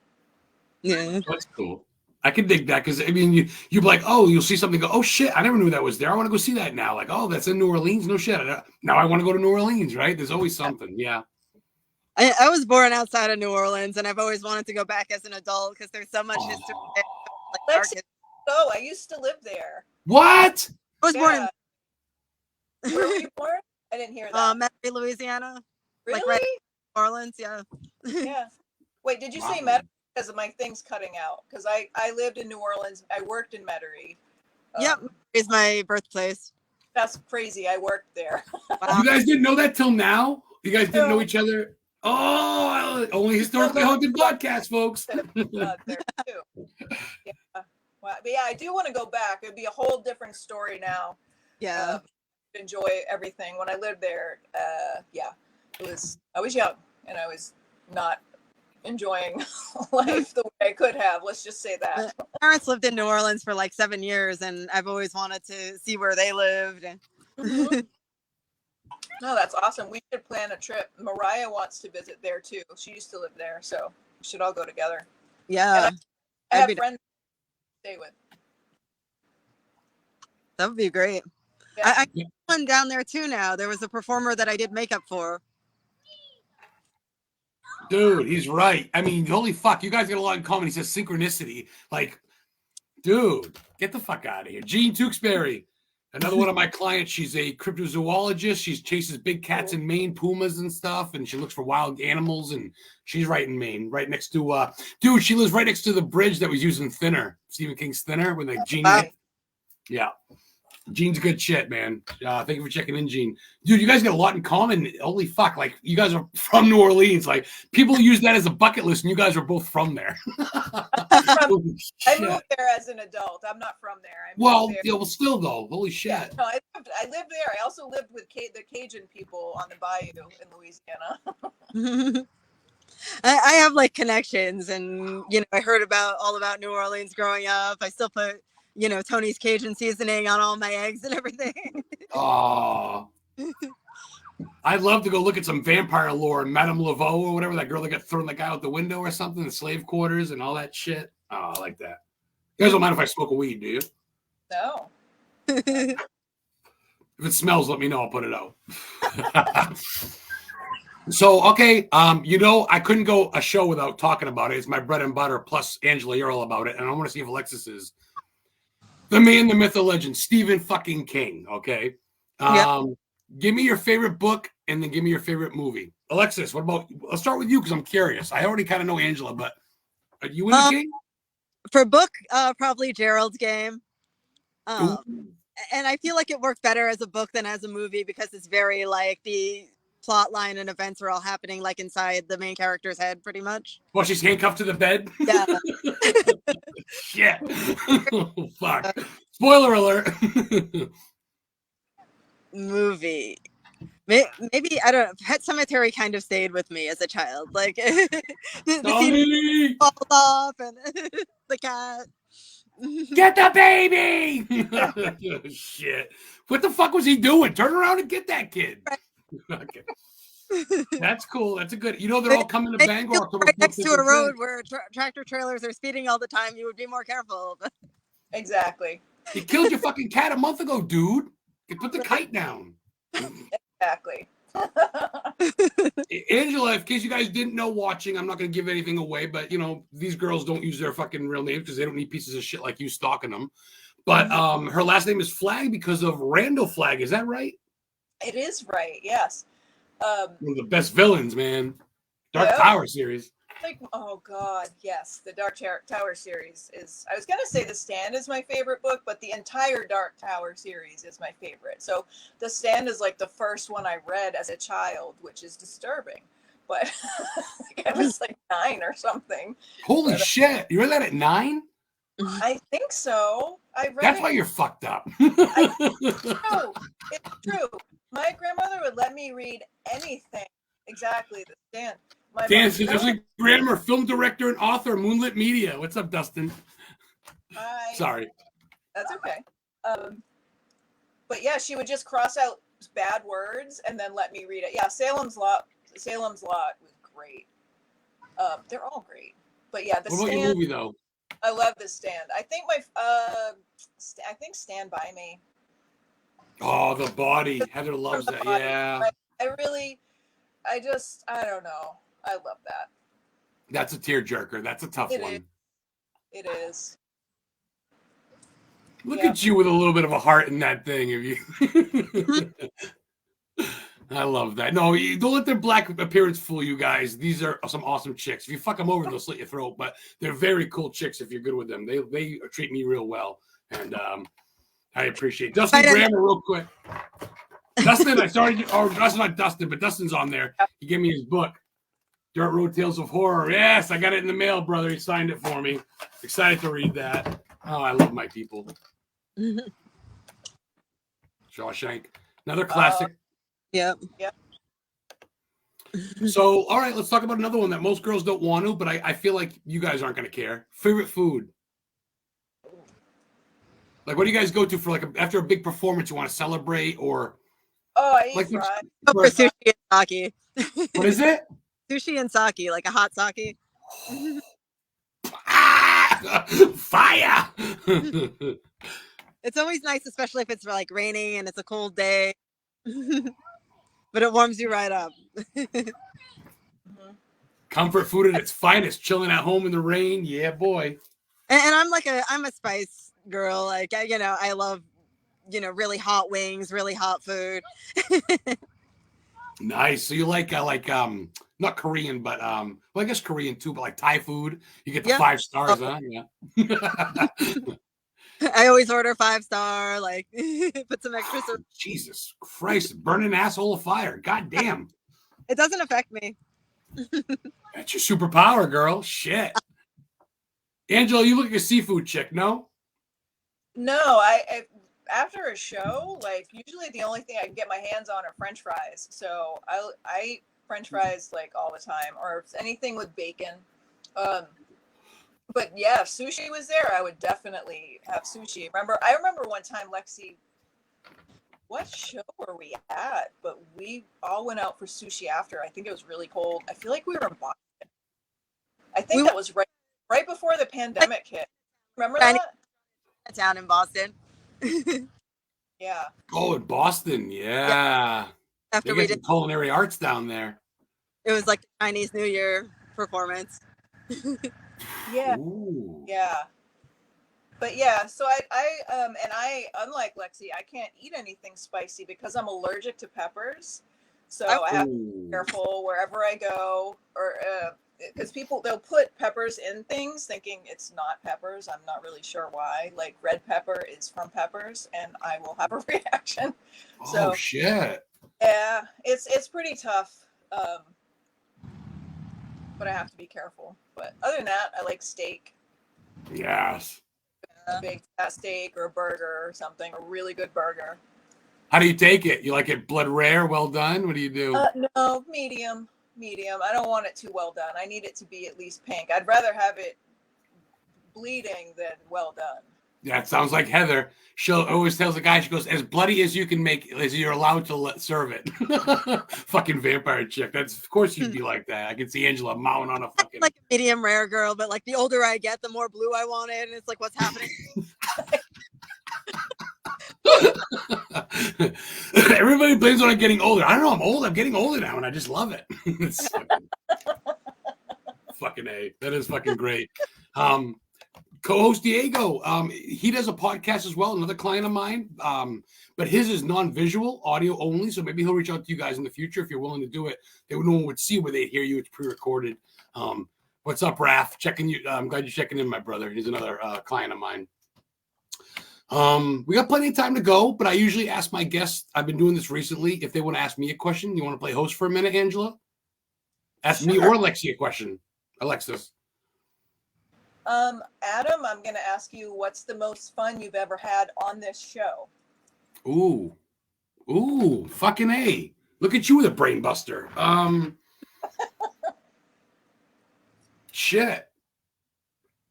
Yeah. That's cool. I can dig that because I mean, you'd be like, oh, you'll see something, go, oh shit, I never knew that was there. I want to go see that now. Like, oh, that's in New Orleans. No shit. Now I want to go to New Orleans. Right? There's always something. Yeah. I was born outside of New Orleans, and I've always wanted to go back as an adult because there's so much history there, like dark history. Oh, I used to live there. What? I was born in Where were you born? I didn't hear that. Metairie, Louisiana. Really? Like right in New Orleans, yeah. Yeah. Wait, did you say Wow. Metairie? Because of my things cutting out. Because I lived in New Orleans. I worked in Metairie. Yep, is my birthplace. That's crazy. I worked there. Wow. You guys didn't know that till now? You guys didn't know each other? Oh, only historically haunted podcast, folks. There too. Yeah. Well, but yeah, I do want to go back. It'd be a whole different story now. Yeah. Enjoy everything. When I lived there, yeah, I was young and I was not enjoying life the way I could have. Let's just say that. My parents lived in New Orleans for like 7 years, and I've always wanted to see where they lived. Mm-hmm. No, that's awesome. We should plan a trip. Mariah wants to visit there too. She used to live there, so we should all go together. Yeah. I have friends to stay with. That would be great. Yeah. I got one down there too now. There was a performer that I did makeup for. Dude, he's right. I mean, holy fuck, you guys got a lot in common. He says synchronicity. Like, dude, get the fuck out of here. Jean Tewksbury, another one of my clients. She's a cryptozoologist. She chases big cats in Maine, pumas and stuff, and she looks for wild animals. And she's right in Maine, right next to dude. She lives right next to the bridge that was used in Thinner, Stephen King's Thinner, with like Jean. Yeah. Gene's good shit, man. Thank you for checking in, Gene. Dude, you guys got a lot in common. Holy fuck. Like, you guys are from New Orleans. Like, people use that as a bucket list, and you guys are both from there. I moved there as an adult. I'm not from there. Yeah, well, still, though. Holy shit. No, I lived there. I also lived with the Cajun people on the bayou in Louisiana. I have, like, connections, and, you know, I heard all about New Orleans growing up. I still put, you know, Tony's Cajun seasoning on all my eggs and everything. Oh. I'd love to go look at some vampire lore and Madame Laveau or whatever, that girl that got thrown the guy out the window or something, the slave quarters and all that shit. Oh, I like that. You guys don't mind if I smoke a weed, do you? No. If it smells, let me know. I'll put it out. So, okay, you know, I couldn't go a show without talking about it. It's my bread and butter, plus Angela Earl about it. And I want to see if Alexis is the man, the myth, the legend, Stephen fucking King, okay? Give me your favorite book and then give me your favorite movie. Alexis, what about, let's start with you because I'm curious. I already kind of know Angela, but are you in the King? For book, probably Gerald's Game. And I feel like it worked better as a book than as a movie because it's very like the plot line and events are all happening like inside the main character's head pretty much. Well, she's handcuffed to the bed? Yeah. Shit. Oh, fuck. Spoiler alert. Movie. Maybe, I don't know, Pet Sematary kind of stayed with me as a child. Like, the scene falls off and the cat. Get the baby! Shit. What the fuck was he doing? Turn around and get that kid. Okay. That's cool. That's a good. You know, they're all coming to Bangor. Right next to a road where tractor trailers are speeding all the time. You would be more careful. Exactly. You killed your fucking cat a month ago, dude. You put the kite down. Exactly. Angela, in case you guys didn't know watching, I'm not going to give anything away, but, you know, these girls don't use their fucking real names because they don't need pieces of shit like you stalking them. But her last name is Flagg because of Randall Flagg. Is that right? It is right. Yes. One of the best villains, man. Dark Tower series. Like, oh god, yes, the Dark Tower series is. I was gonna say The Stand is my favorite book, but the entire Dark Tower series is my favorite. So The Stand is like the first one I read as a child, which is disturbing. But I was like 9 or something. Holy shit! You read that at 9? I think so. That's why you're fucked up. It's true. My grandmother would let me read anything. Exactly, The Stand. My Dan mom- says, Dustin Grammer, film director and author, Moonlit Media. What's up, Dustin? Sorry. That's okay. But yeah, she would just cross out bad words and then let me read it. Yeah, Salem's Lot was great. They're all great. But yeah, What about your movie though? I love The Stand. I think I think Stand By Me. Oh, The Body. Heather loves that. Body. Yeah. I don't know. I love that. That's a tearjerker. That's a tough one. It is. Look at you with a little bit of a heart in that thing. I love that. No, you don't let their black appearance fool you guys. These are some awesome chicks. If you fuck them over, they'll slit your throat. But they're very cool chicks if you're good with them. They treat me real well, and I appreciate it. Dustin Grammer, real quick. Dustin, that's not Dustin, but Dustin's on there. He gave me his book, Dirt Road Tales of Horror. Yes, I got it in the mail, brother. He signed it for me. Excited to read that. Oh, I love my people. Shawshank, another classic. Yep. So, all right, let's talk about another one that most girls don't want to, but I feel like you guys aren't going to care. Favorite food? Like, what do you guys go to for after a big performance? You want to celebrate or? Oh, I eat fried. For sushi and sake. What is it? Sushi and sake, like a hot sake. Fire! It's always nice, especially if it's like raining and it's a cold day. But it warms you right up. Comfort food at its finest, chilling at home in the rain. Yeah, boy. And I'm a spice girl. Like, I love, really hot wings, really hot food. Nice. So you like not Korean, but well, I guess Korean too, but like Thai food. You get the 5 stars, huh? Yeah. I always order 5-star, like put some extra. Jesus Christ, burn an asshole of fire. God damn. It doesn't affect me. That's your superpower, girl. Shit. Angela, you look like a seafood chick, no? No, I after a show, like usually the only thing I can get my hands on are French fries. So I eat French fries like all the time, or anything with bacon. But yeah, if sushi was there, I would definitely have sushi. I remember one time, Lexi, what show were we at? But we all went out for sushi after. I think it was really cold. I feel like we were in Boston. I think that was right before the pandemic hit. Remember that? Down in Boston. Yeah. Oh, in Boston, yeah. After we did culinary arts down there. It was like the Chinese New Year performance. Yeah. Ooh. Yeah. But yeah, so I unlike Lexi, I can't eat anything spicy because I'm allergic to peppers. So I have to be careful wherever I go, or because they'll put peppers in things thinking it's not peppers. I'm not really sure why. Like red pepper is from peppers, and I will have a reaction. Oh shit. Yeah, it's pretty tough. But I have to be careful. But other than that, I like steak. Yes. A big fat steak or a burger or something, a really good burger. How do you take it? You like it blood rare, well done? What do you do? No, medium. I don't want it too well done. I need it to be at least pink. I'd rather have it bleeding than well done. Yeah, it sounds like Heather. She always tells the guy, she goes, as bloody as you can make, as you're allowed to serve it. Fucking vampire chick. Of course you'd be like that. I can see Angela mowing on a fucking... like a medium rare girl, but like the older I get, the more blue I want it. And it's like, what's happening? Everybody blames on I'm getting older. I don't know, I'm old. I'm getting older now, and I just love it. Fucking A. That is fucking great. Co-host Diego, he does a podcast as well, another client of mine, but his is non-visual, audio only, so maybe he'll reach out to you guys in the future if you're willing to do it. No one would see where they'd hear you. It's pre-recorded. What's up, Raph? Checking you. I'm glad you're checking in, my brother. He's another client of mine. We got plenty of time to go, but I usually ask my guests, I've been doing this recently, if they want to ask me a question. You want to play host for a minute, Angela? Ask me or Alexi a question. Alexis. Adam, I'm going to ask you, what's the most fun you've ever had on this show? Ooh, fucking A. Look at you with a brain buster. Shit.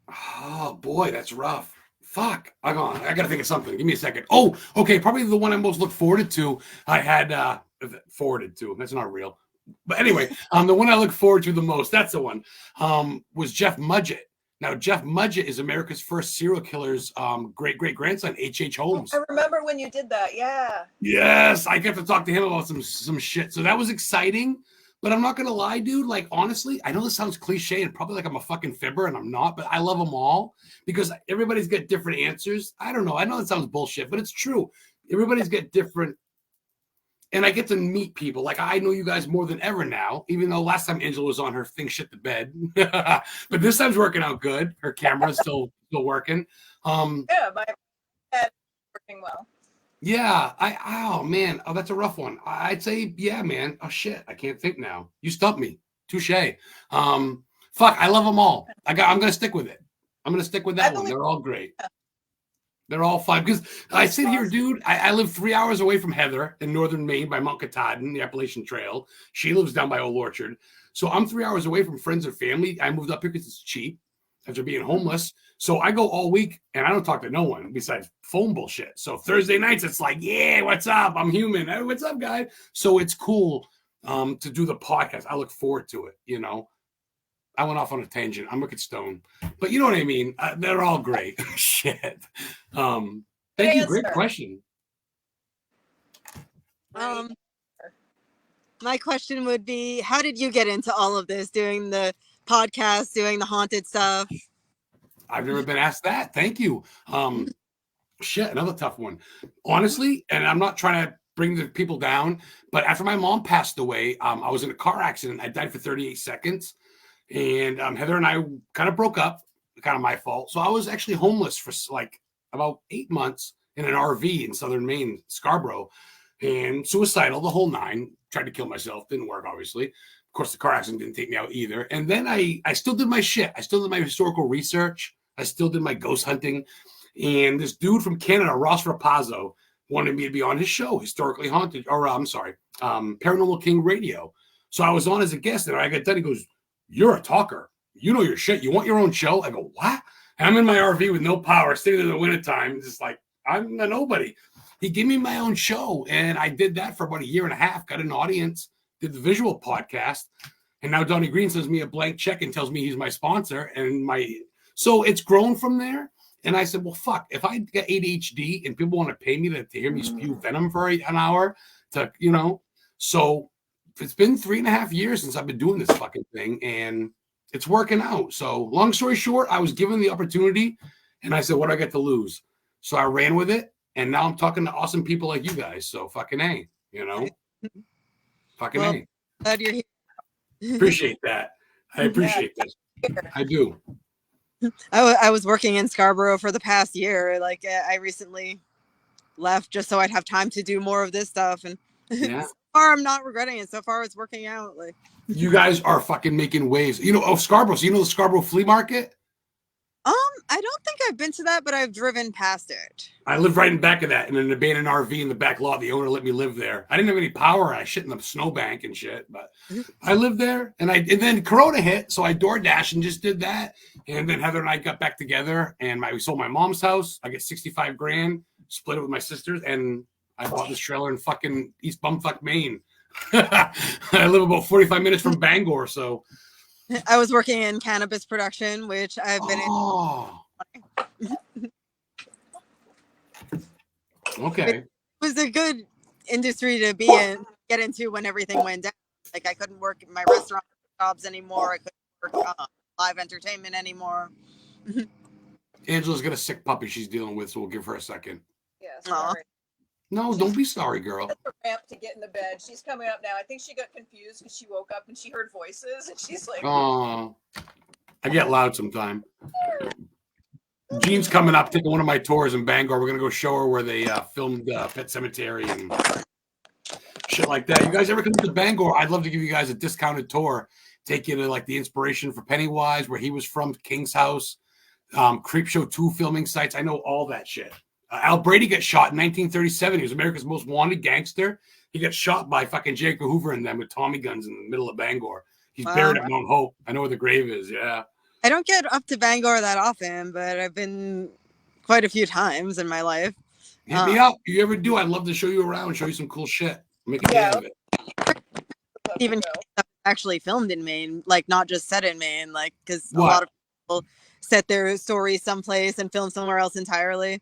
Oh boy, that's rough. Fuck. I gotta think of something. Give me a second. Oh, okay. Probably the one I most look forward to. I had forwarded to. That's not real. But anyway, the one I look forward to the most, that's the one, was Jeff Mudgett. Now, Jeff Mudgett is America's first serial killer's great-great-grandson, H.H. Holmes. I remember when you did that. Yeah. Yes, I get to talk to him about some shit. So that was exciting. But I'm not going to lie, dude. Like, honestly, I know this sounds cliche and probably like I'm a fucking fibber, and I'm not, but I love them all because everybody's got different answers. I don't know. I know that sounds bullshit, but it's true. Everybody's got different. And I get to meet people. Like, I know you guys more than ever now, even though last time Angela was on, her thing shit the bed. But this time's working out good. Her camera's still working. Yeah, my head working well. Yeah, oh man, that's a rough one. I'd say, yeah, man. Oh shit, I can't think now. You stumped me. Touche. Fuck, I love them all. I'm gonna stick with it. I'm gonna stick with that one. They're all great. They're all fun because I sit here, dude. I live 3 hours away from Heather in northern Maine by Mount Katahdin, the Appalachian Trail. She lives down by Old Orchard. So I'm 3 hours away from friends and family. I moved up here because it's cheap after being homeless. So I go all week and I don't talk to no one besides phone bullshit. So Thursday nights, it's like, yeah, what's up? I'm human. Hey, what's up, guy? So it's cool to do the podcast. I look forward to it, you know. I went off on a tangent. I'm looking stone. But you know what I mean? They're all great. Shit. Thank you. Great question. My question would be, how did you get into all of this, doing the podcast, doing the haunted stuff? I've never been asked that. Thank you. Shit, another tough one. Honestly, and I'm not trying to bring the people down, but after my mom passed away, I was in a car accident. I died for 38 seconds. And Heather and I kind of broke up, kind of my fault. So I was actually homeless for like about 8 months in an RV in southern Maine, Scarborough, and suicidal, the whole nine. Tried to kill myself. Didn't work, obviously. Of course, the car accident didn't take me out either. And then I still did my shit. I still did my historical research. I still did my ghost hunting. And this dude from Canada, Ross Rapazzo, wanted me to be on his show, Historically Haunted, or Paranormal King Radio. So I was on as a guest, and I got done. He goes, "You're a talker. You know your shit. You want your own show?" I go, "What?" And I'm in my RV with no power, sitting in the wintertime, just like, I'm a nobody. He gave me my own show, and I did that for about a year and a half, got an audience, did the visual podcast, and now Donnie Green sends me a blank check and tells me he's my sponsor, so it's grown from there. And I said, well, fuck, if I get ADHD and people want to pay me to hear me spew venom for an hour, so it's been 3.5 years since I've been doing this fucking thing, and it's working out. So long story short, I was given the opportunity, and I said, what do I get to lose? So I ran with it, and now I'm talking to awesome people like you guys. So fucking A, fucking A. Glad you're here. Appreciate that. I appreciate this. I do. I was working in Scarborough for the past year. Like, I recently left just so I'd have time to do more of this stuff, and so far I'm not regretting it. So far it's working out. Like, you guys are fucking making waves. Scarborough. So the Scarborough Flea Market? I don't think I've been to that, but I've driven past it. I lived right in back of that in an abandoned RV in the back lot. The owner let me live there. I didn't have any power. I shit in the snowbank and shit, but I lived there. And then Corona hit, so I DoorDash and just did that. And then Heather and I got back together, and we sold my mom's house. I get $65,000, split it with my sisters, and I bought this trailer in fucking East Bumfuck, Maine. I live about 45 minutes from Bangor, so. I was working in cannabis production, which I've been in. Okay. It was a good industry to get into when everything went down. Like, I couldn't work in my restaurant jobs anymore. I couldn't work live entertainment anymore. Angela's got a sick puppy she's dealing with, so we'll give her a second. Yeah, sorry. No, don't be sorry, girl. That's a ramp to get in the bed. She's coming up now. I think she got confused because she woke up and she heard voices, and she's like, "Oh, I get loud sometime." Jean's coming up, taking one of my tours in Bangor. We're gonna go show her where they filmed Pet Cemetery and shit like that. You guys ever come to Bangor? I'd love to give you guys a discounted tour. Take you to like the inspiration for Pennywise, where he was from, King's House, Creepshow 2 filming sites. I know all that shit. Al Brady got shot in 1937. He was America's most wanted gangster. He got shot by fucking J. Edgar Hoover and them with Tommy guns in the middle of Bangor. He's Wow. buried at Mount Hope. I know where the grave is. Yeah. I don't get up to Bangor that often, but I've been quite a few times in my life. Hit me up. If you ever do, I'd love to show you around, show you some cool shit. Make a day Yeah. of it. Love to Even go. actually filmed in Maine, like not just set in Maine, like because a What? lot of people set their stories someplace and film somewhere else entirely.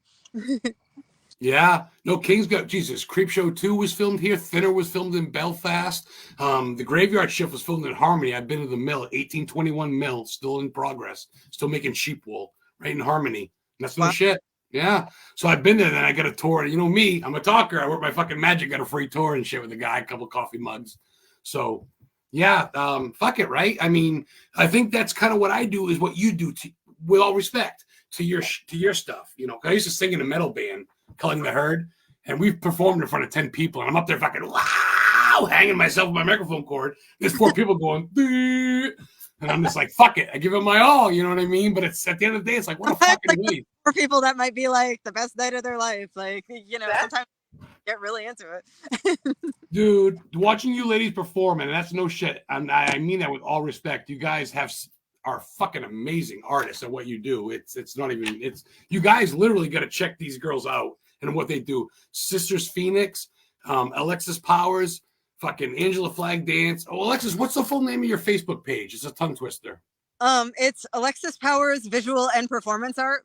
Yeah. No, King's got Jesus. Creepshow 2 was filmed here. Thinner was filmed in Belfast. The Graveyard Shift was filmed in Harmony. I've been to the mill, 1821 mill, still in progress, still making sheep wool, right in Harmony. And that's no Wow. shit. Yeah. So I've been there, then I got a tour. You know me, I'm a talker. I work my fucking magic, got a free tour and shit with the guy, a couple coffee mugs. So yeah, fuck it, right? I mean, I think that's kind of what I do is what you do, with all respect to your stuff. You know, I used to sing in a metal band, Culling the Herd, and we've performed in front of 10 people, and I'm up there fucking wow, hanging myself with my microphone cord. There's 4 people going, "Dee," and I'm just like, fuck it, I give it my all. You know what I mean? But it's at the end of the day, it's like, what a Sometimes, fucking like, waste. for people that might be like the best night of their life, like That- sometimes get really into it. Dude, watching you ladies perform, and that's no shit. I mean that with all respect. You guys are fucking amazing artists at what you do. It's not even, it's, you guys literally got to check these girls out and what they do. Sisters Phoenix, Alexis Powers, fucking Angela Flag Dance. Oh, Alexis, what's the full name of your Facebook page? It's a tongue twister. It's Alexis Powers Visual and Performance Art.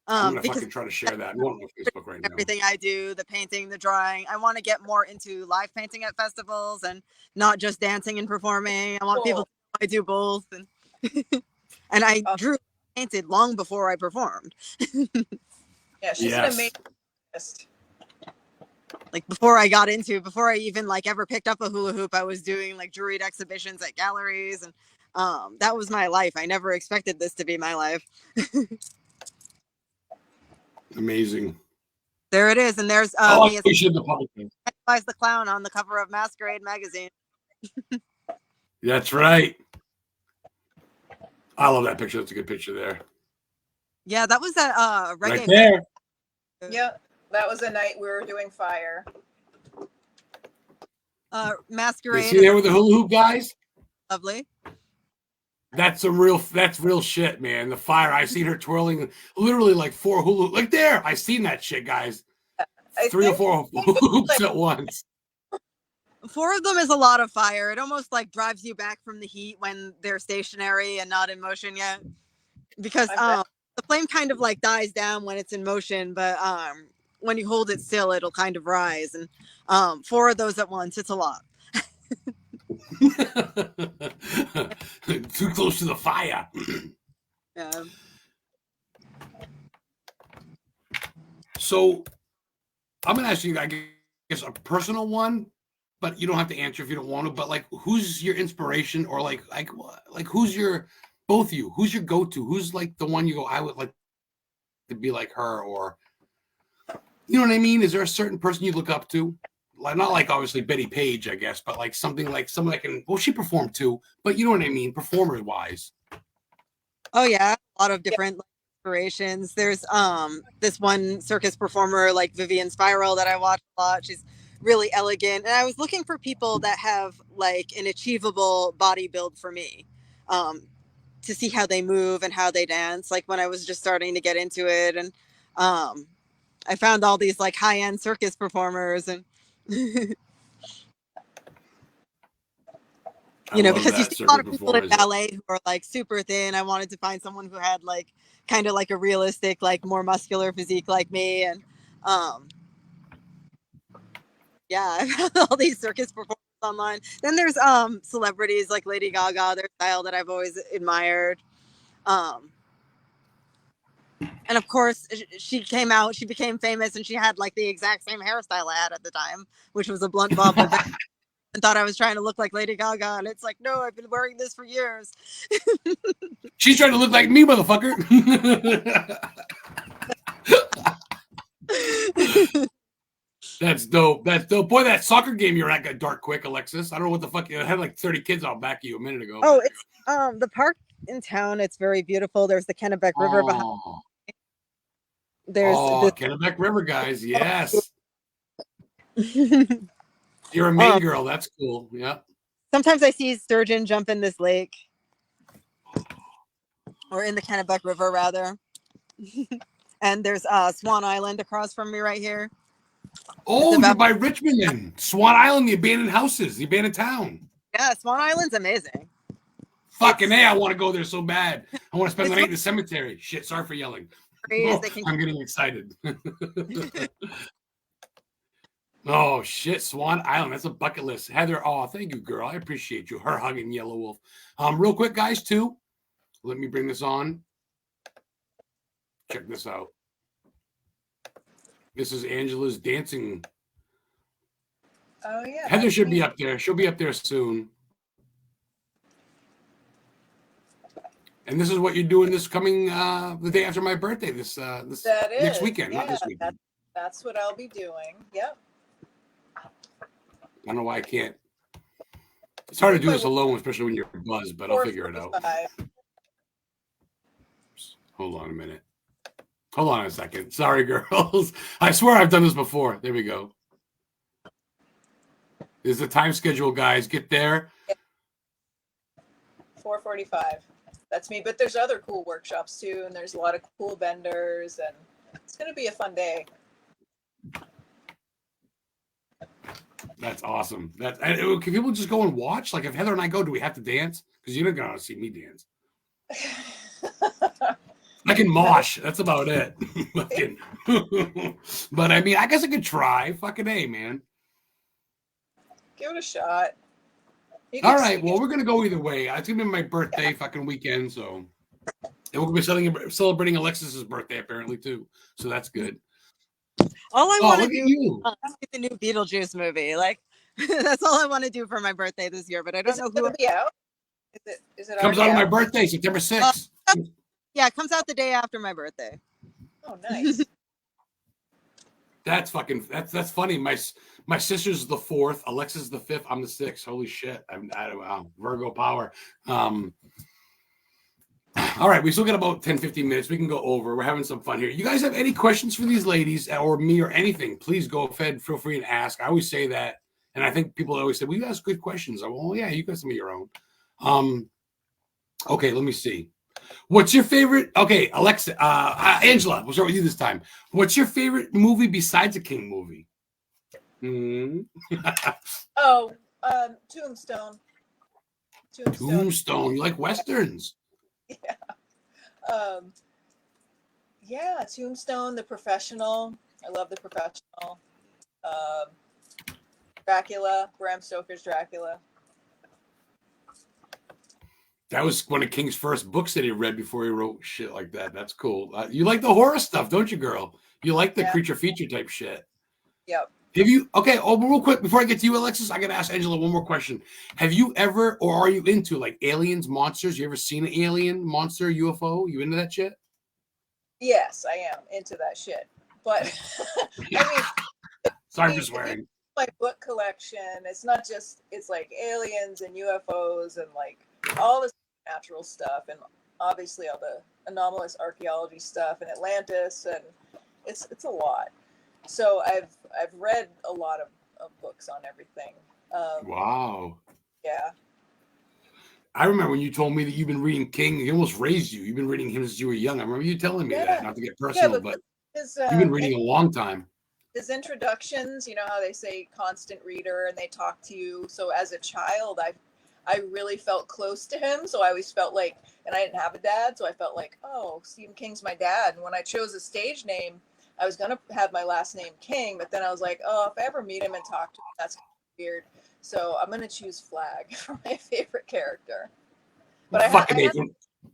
I'm gonna Because fucking try to share that. I'm on my Facebook right now. everything I do, the painting, the drawing, I want to get more into live painting at festivals and not just dancing and performing. I want people to know I do both, and and I drew, painted long before I performed. Yeah, she's an amazing artist. Like before I even like ever picked up a hula hoop, I was doing like juried exhibitions at galleries, and that was my life. I never expected this to be my life. Amazing. There it is, and there's me as the public. Pennywise the Clown on the cover of Masquerade magazine. That's right. I love that picture. That's a good picture there. Yeah, that was at reggae. Right there. Yeah, that was a night we were doing fire. Masquerade. You see there with the hula hoop guys? Lovely. That's real shit, man. The fire. I seen her twirling literally like 4 hula, like there. I seen that shit, guys. 3 or 4 hoops at once. 4 of them is a lot of fire. It almost like drives you back from the heat when they're stationary and not in motion yet. Because the flame kind of like dies down when it's in motion, but when you hold it still, it'll kind of rise. And 4 of those at once, it's a lot. Too close to the fire. Yeah. So I'm gonna ask you, I guess, a personal one, but you don't have to answer if you don't want to. But like, who's your inspiration, or like who's your, both of you? Who's your go-to? Who's like the one you go, I would like to be like her, or you know what I mean? Is there a certain person you look up to? Like, not like obviously Betty Page, I guess, but like something like someone that can. Well, she performed too, but you know what I mean, performers wise. Oh yeah, a lot of different inspirations. There's this one circus performer like Vivian Spiral that I watch a lot. She's really elegant, and I was looking for people that have like an achievable body build for me, to see how they move and how they dance. Like when I was just starting to get into it, and I found all these like high-end circus performers, and you know, because you see a lot of people in ballet who are like super thin. I wanted to find someone who had like kind of like a realistic, like more muscular physique like me. And yeah, I found all these circus performers online. Then there's celebrities like Lady Gaga, their style that I've always admired. And of course, she became famous, and she had like the exact same hairstyle I had at the time, which was a blunt bob. And thought I was trying to look like Lady Gaga, and it's like, no, I've been wearing this for years. She's trying to look like me, motherfucker. That's dope. That's dope. Boy, that soccer game you're at got dark quick, Alexis. I don't know what the fuck. I had like 30 kids out back of you a minute ago. Oh, it's the park in town. It's very beautiful. There's the Kennebec River behind. There's the Kennebec River, guys. Yes. You're a Maine girl. That's cool. Yeah. Sometimes I see sturgeon jump in this lake, or in the Kennebec River, rather. And there's Swan Island across from me right here. Oh, you're by Richmond then. Swan Island, the abandoned houses, the abandoned town. Yeah, Swan Island's amazing. Fucking A, I want to go there so bad. I want to spend the night in the cemetery. Shit, sorry for yelling. Oh, I'm getting excited. Oh, shit, Swan Island. That's a bucket list. Heather, oh, thank you, girl. I appreciate you. Her hugging Yellow Wolf. Real quick, guys, too. Let me bring this on. Check this out. This is Angela's dancing. Oh, yeah. Heather should be up there. She'll be up there soon. And this is what you're doing this coming the day after my birthday, this next weekend, not this weekend. That's what I'll be doing. Yep. I don't know why I can't. It's hard to do this alone, especially when you're buzzed, but I'll figure it out. Hold on a minute. Hold on a second. Sorry, girls. I swear I've done this before. There we go. This is the time schedule, guys. Get there. 4:45. That's me. But there's other cool workshops too, and there's a lot of cool vendors, and it's going to be a fun day. That's awesome. Can people just go and watch? Like, if Heather and I go, do we have to dance? Because you're not going to see me dance. I can mosh. That's about it. But I mean, I guess I could try. Fucking A, man. Give it a shot. All right. Well, we're going to go either way. It's going to be my birthday fucking weekend. So, and we're going to be celebrating Alexis's birthday, apparently, too. So that's good. All I want to do is see the new Beetlejuice movie. Like, that's all I want to do for my birthday this year. But I don't know who. Be out? Is it comes out on my birthday, September 6th. Yeah, it comes out the day after my birthday. Oh, nice. That's funny. My sister's the 4th, Alexis the 5th. I'm the 6th. Holy shit! I'm Virgo power. All right, we still got about 10-15 minutes. We can go over. We're having some fun here. You guys have any questions for these ladies or me or anything? Please go ahead. Feel free and ask. I always say that, and I think people always say, "Well, you ask good questions." Well, yeah, you got some of your own. Okay, let me see. What's your favorite? Okay, Alexa, Angela, we'll start with you this time. What's your favorite movie besides a King movie? Tombstone. Tombstone. You like Westerns? Yeah. Yeah, Tombstone, The Professional. I love The Professional. Dracula, Bram Stoker's Dracula. That was one of King's first books that he read before he wrote shit like that. That's cool. You like the horror stuff, don't you, girl? You like the creature feature type shit. Yep. Have you? Okay. Oh, but real quick before I get to you, Alexis, I gotta ask Angela one more question. Have you ever, or are you into like aliens, monsters? You ever seen an alien, monster, UFO? You into that shit? Yes, I am into that shit. But I mean, sorry for swearing. My book collection. It's not just. It's like aliens and UFOs and like all this natural stuff, and obviously all the anomalous archaeology stuff and Atlantis, and it's a lot. So I've read a lot of books on everything. Wow. Yeah. I remember when you told me that you've been reading King. He almost raised you. You've been reading him since you were young. I remember you telling me that. Not to get personal, but you've been reading a long time. His introductions, you know how they say constant reader, and they talk to you. So as a child, I really felt close to him. So I always felt like, and I didn't have a dad, so I felt like, oh, Stephen King's my dad. And when I chose a stage name, I was going to have my last name King, but then I was like, oh, if I ever meet him and talk to him, that's weird. So I'm going to choose Flag for my favorite character. But I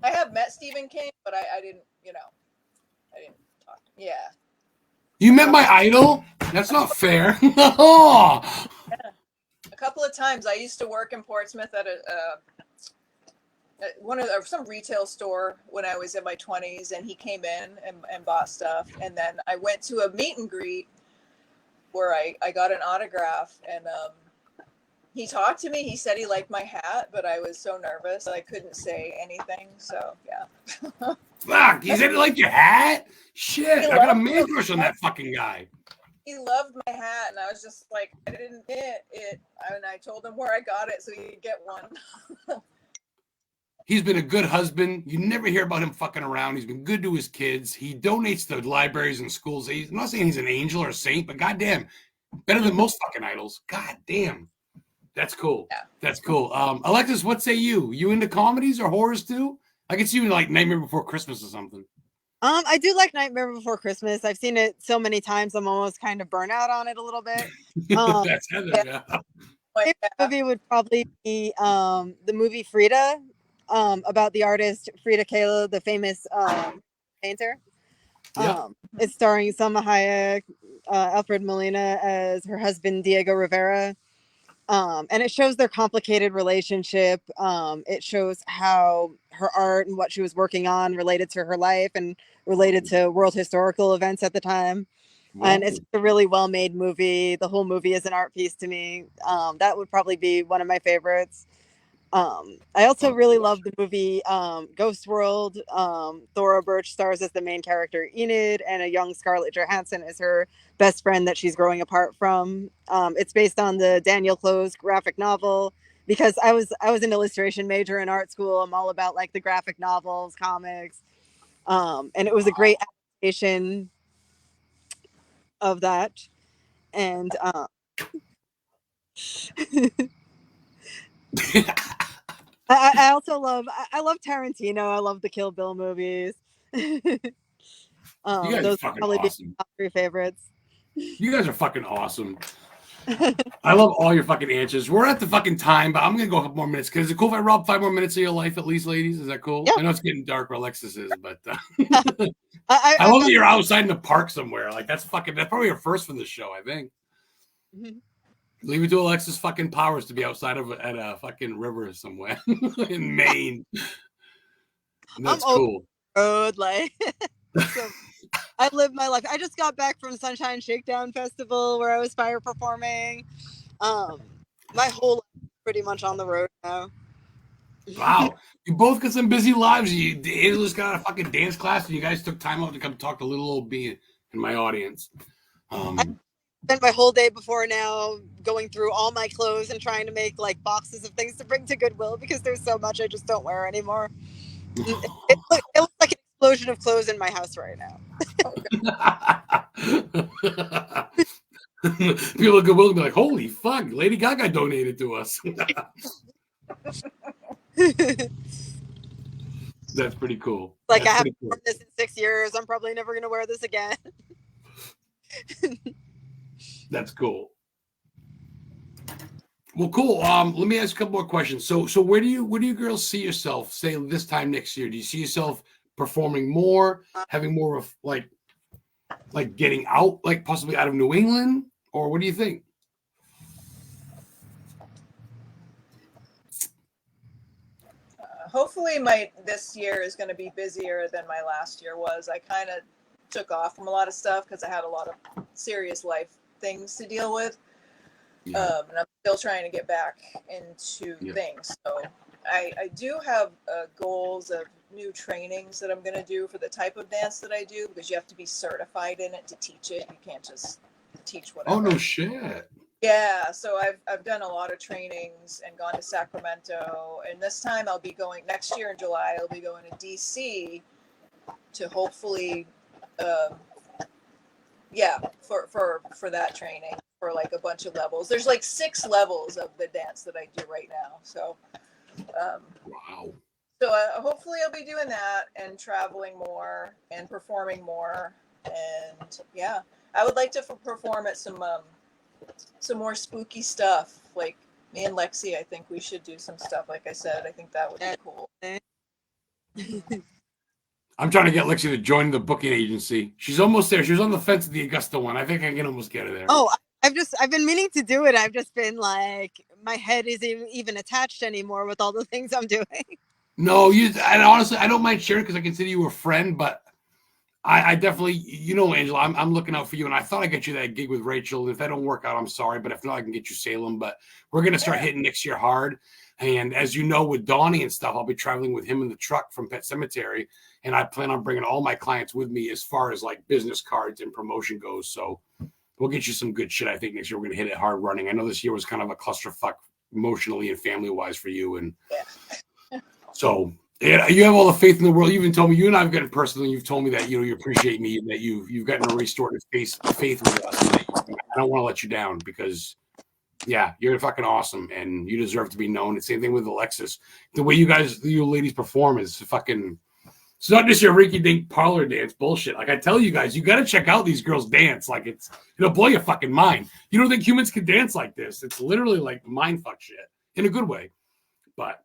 have met Stephen King, but I didn't, I didn't talk to him. Yeah. You met my idol? That's not fair. Oh. Yeah. A couple of times. I used to work in Portsmouth at some retail store when I was in my 20s, and he came in and bought stuff. And then I went to a meet and greet where I got an autograph, and he talked to me. He said he liked my hat, but I was so nervous I couldn't say anything. So yeah. Fuck, he said he liked your hat? Shit, I got a man crush on that fucking guy. he loved my hat, and I was just like, I didn't get it, and I told him where I got it so he could get one. He's been a good husband. You never hear about him fucking around. He's been good to his kids. He donates to libraries and schools. I'm not saying he's an angel or a saint, but goddamn, better than most fucking idols. God damn. That's cool. Yeah. That's cool. Alexis, what say you? You into comedies or horrors too? I can see you in like Nightmare Before Christmas or something. I do like Nightmare Before Christmas. I've seen it so many times. I'm almost kind of burnt out on it a little bit. That's Heather. Yeah. But, favorite movie would probably be the movie Frida, about the artist Frida Kahlo, the famous painter. Yeah. It's starring Salma Hayek, Alfred Molina as her husband Diego Rivera. And it shows their complicated relationship. It shows how her art and what she was working on related to her life and related to world historical events at the time. Wow. And it's a really well-made movie. The whole movie is an art piece to me. That would probably be one of my favorites. I also really love the movie Ghost World. Thora Birch stars as the main character Enid, and a young Scarlett Johansson is her best friend that she's growing apart from. It's based on the Daniel Clowes graphic novel, because I was an illustration major in art school. I'm all about like the graphic novels, comics, and it was a great adaptation of that. And I also love Tarantino. I love the Kill Bill movies. You guys Those are fucking probably awesome. be top 3 favorites. You guys are fucking awesome. I love all your fucking answers. We're at the fucking time, but I'm gonna go a couple more minutes. Is it cool if I rob 5 more minutes of your life at least, ladies? Is that cool? Yeah. I know it's getting dark where Alexis is, but I love that you're outside in the park somewhere. Like that's probably your first for the show, I think. Mhm. Leave it to Alexis fucking powers to be outside at a fucking river somewhere in Maine. And that's cool. Road, like so I live my life. I just got back from Sunshine Shakedown Festival where I was fire performing. My whole life is pretty much on the road now. Wow. You both got some busy lives. Angela's got a fucking dance class, and you guys took time out to come talk to little old me in my audience. I spent my whole day before now going through all my clothes and trying to make like boxes of things to bring to Goodwill, because there's so much I just don't wear anymore. It looks like an explosion of clothes in my house right now. People at Goodwill will be like, holy fuck, Lady Gaga donated to us. That's pretty cool. Like, That's I haven't cool. worn this in 6 years. I'm probably never going to wear this again. That's cool. Well, cool. Let me ask a couple more questions. So where do you girls see yourself, say, this time next year? Do you see yourself performing more, having more of like getting out, like possibly out of New England, or what do you think? hopefully this year is going to be busier than my last year was. I kind of took off from a lot of stuff because I had a lot of serious life things to deal with. Yeah. And I'm still trying to get back into things. So I do have goals of new trainings that I'm going to do for the type of dance that I do, because you have to be certified in it to teach it. You can't just teach whatever. Oh, no shit. Yeah, so I've done a lot of trainings and gone to Sacramento, and this time I'll be going next year in July. I'll be going to DC to hopefully, for that training for like a bunch of levels. There's like 6 levels of the dance that I do right now. So, wow. So hopefully I'll be doing that and traveling more and performing more, and yeah, I would like to perform at some more spooky stuff. Like me and Lexi, I think we should do some stuff. Like I said, I think that would be cool. I'm trying to get Lexi to join the booking agency. She's almost there. She was on the fence at the Augusta one. I think I can almost get her there. Oh, I've been meaning to do it. I've just been like, my head isn't even attached anymore with all the things I'm doing. No, and honestly, I don't mind sharing because I consider you a friend, but I definitely, Angela, I'm looking out for you, and I thought I'd get you that gig with Rachel. If that don't work out, I'm sorry, but if not, I can get you Salem. But we're going to start hitting next year hard. And as you know, with Donnie and stuff, I'll be traveling with him in the truck from Pet Cemetery, and I plan on bringing all my clients with me as far as like business cards and promotion goes. So we'll get you some good shit. I think next year we're gonna hit it hard running. I know this year was kind of a clusterfuck emotionally and family wise for you, and so yeah, you have all the faith in the world. You even told me, you and I've gotten personally. You've told me that you appreciate me, and that you've gotten a restored faith with us. And that I don't want to let you down because. Yeah, you're fucking awesome, and you deserve to be known. The same thing with Alexis. The way you ladies perform is fucking. It's not just your rinky-dink parlor dance bullshit. Like I tell you guys, you got to check out these girls dance. Like it'll blow your fucking mind. You don't think humans can dance like this? It's literally like mind fuck shit in a good way. But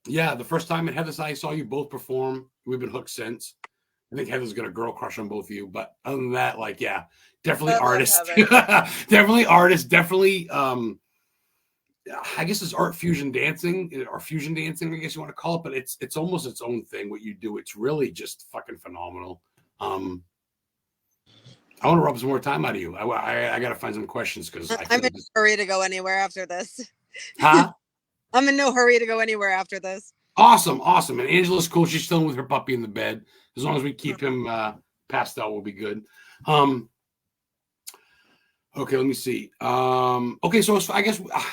yeah, the first time at Heather's I saw you both perform, we've been hooked since. I think Heather's got a girl crush on both of you, but other than that, like, yeah, definitely artist, definitely artist, definitely. I guess it's art fusion dancing or fusion dancing, I guess you want to call it, but it's almost its own thing. What you do, it's really just fucking phenomenal. I want to rub some more time out of you. I got to find some questions because I'm in no hurry to go anywhere after this. Huh? I'm in no hurry to go anywhere after this. Awesome. And Angela's cool. She's chilling with her puppy in the bed. As long as we keep him passed out, we'll be good. Okay, let me see. Okay, so I guess I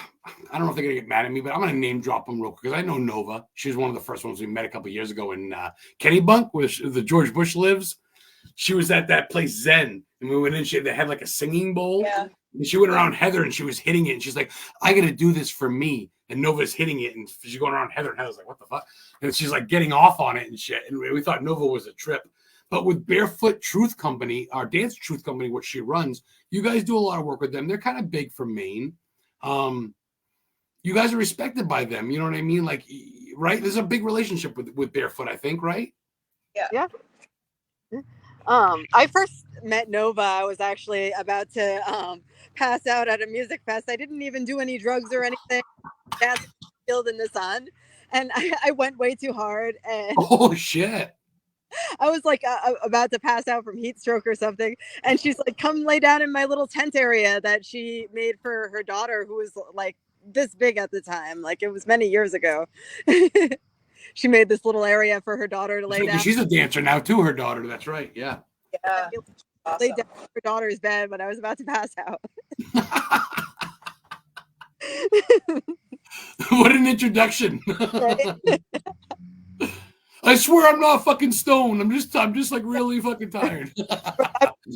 don't know if they're gonna get mad at me, but I'm gonna name drop them real quick because I know Nova. She was one of the first ones we met a couple years ago in Kennebunk, where the George Bush lives. She was at that place Zen, and we went in. They had like a singing bowl. Yeah. And she went around Heather, and she was hitting it, and she's like, "I got to do this for me." And Nova's hitting it, and she's going around Heather, and Heather's like, "What the fuck?" And she's like getting off on it and shit. And we thought Nova was a trip. But with Barefoot Truth Company, our Dance Truth Company, what she runs, you guys do a lot of work with them. They're kind of big for Maine. You guys are respected by them. You know what I mean? Like, right? There's a big relationship with Barefoot, I think, right? Yeah. I first met Nova. I was actually about to pass out at a music fest. I didn't even do any drugs or anything. That's filled in the sun, and I went way too hard. And oh shit! I was like about to pass out from heat stroke or something, and she's like, "Come lay down in my little tent area that she made for her daughter, who was like this big at the time. Like it was many years ago." She made this little area for her daughter to lay down. She's a dancer now too, her daughter. That's right. Yeah. Yeah. Awesome. Laid down in her daughter's bed when I was about to pass out. What an introduction. I swear I'm not fucking stoned. I'm just like really fucking tired.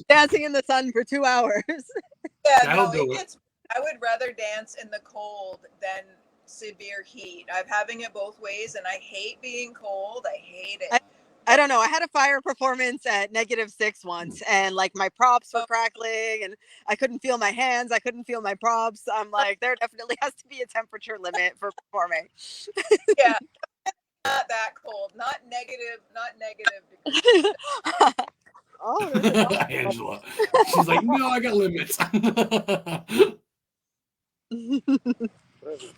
Dancing in the sun for 2 hours. Yeah, That'll do it. I would rather dance in the cold than severe heat. I'm having it both ways, and I hate being cold. I hate it. I don't know. I had a fire performance at -6 once, and like my props were crackling, and I couldn't feel my hands. I couldn't feel my props. I'm like, there definitely has to be a temperature limit for performing. Yeah, not that cold. Not negative. Oh, Angela. She's like, no, I got limits.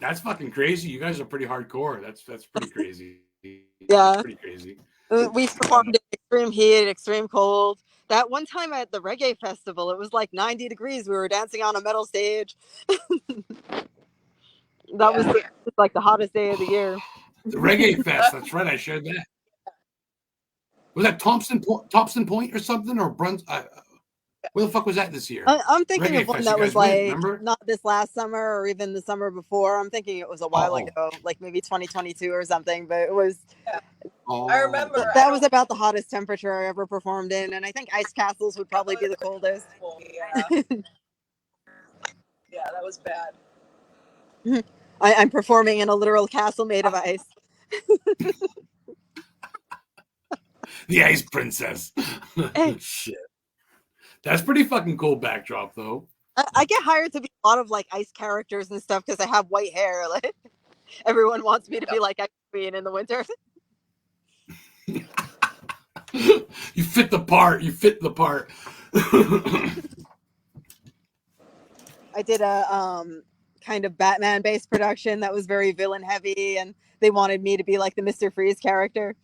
That's fucking crazy. You guys are pretty hardcore. That's pretty crazy. Yeah. That's pretty crazy. We performed in extreme heat, extreme cold. That one time at the reggae festival, it was like 90 degrees. We were dancing on a metal stage. That was like the hottest day of the year. The reggae fest. That's right. I shared that. Was that Thompson Point or something, or Bruns? Where the fuck was that this year? I'm thinking Reggae of one fest, that you was guys like not this last summer or even the summer before. I'm thinking it was a while ago, like maybe 2022 or something. But it was. I remember That was about the hottest temperature I ever performed in, and I think Ice Castles would probably be the coldest. Yeah, that was bad. I'm performing in a literal castle made of ice. The Ice Princess. Shit. That's pretty fucking cool backdrop, though. I get hired to be a lot of like ice characters and stuff because I have white hair. Like everyone wants me to be like Ice Queen in the winter. You fit the part. I did a kind of Batman-based production that was very villain-heavy, and they wanted me to be like the Mr. Freeze character.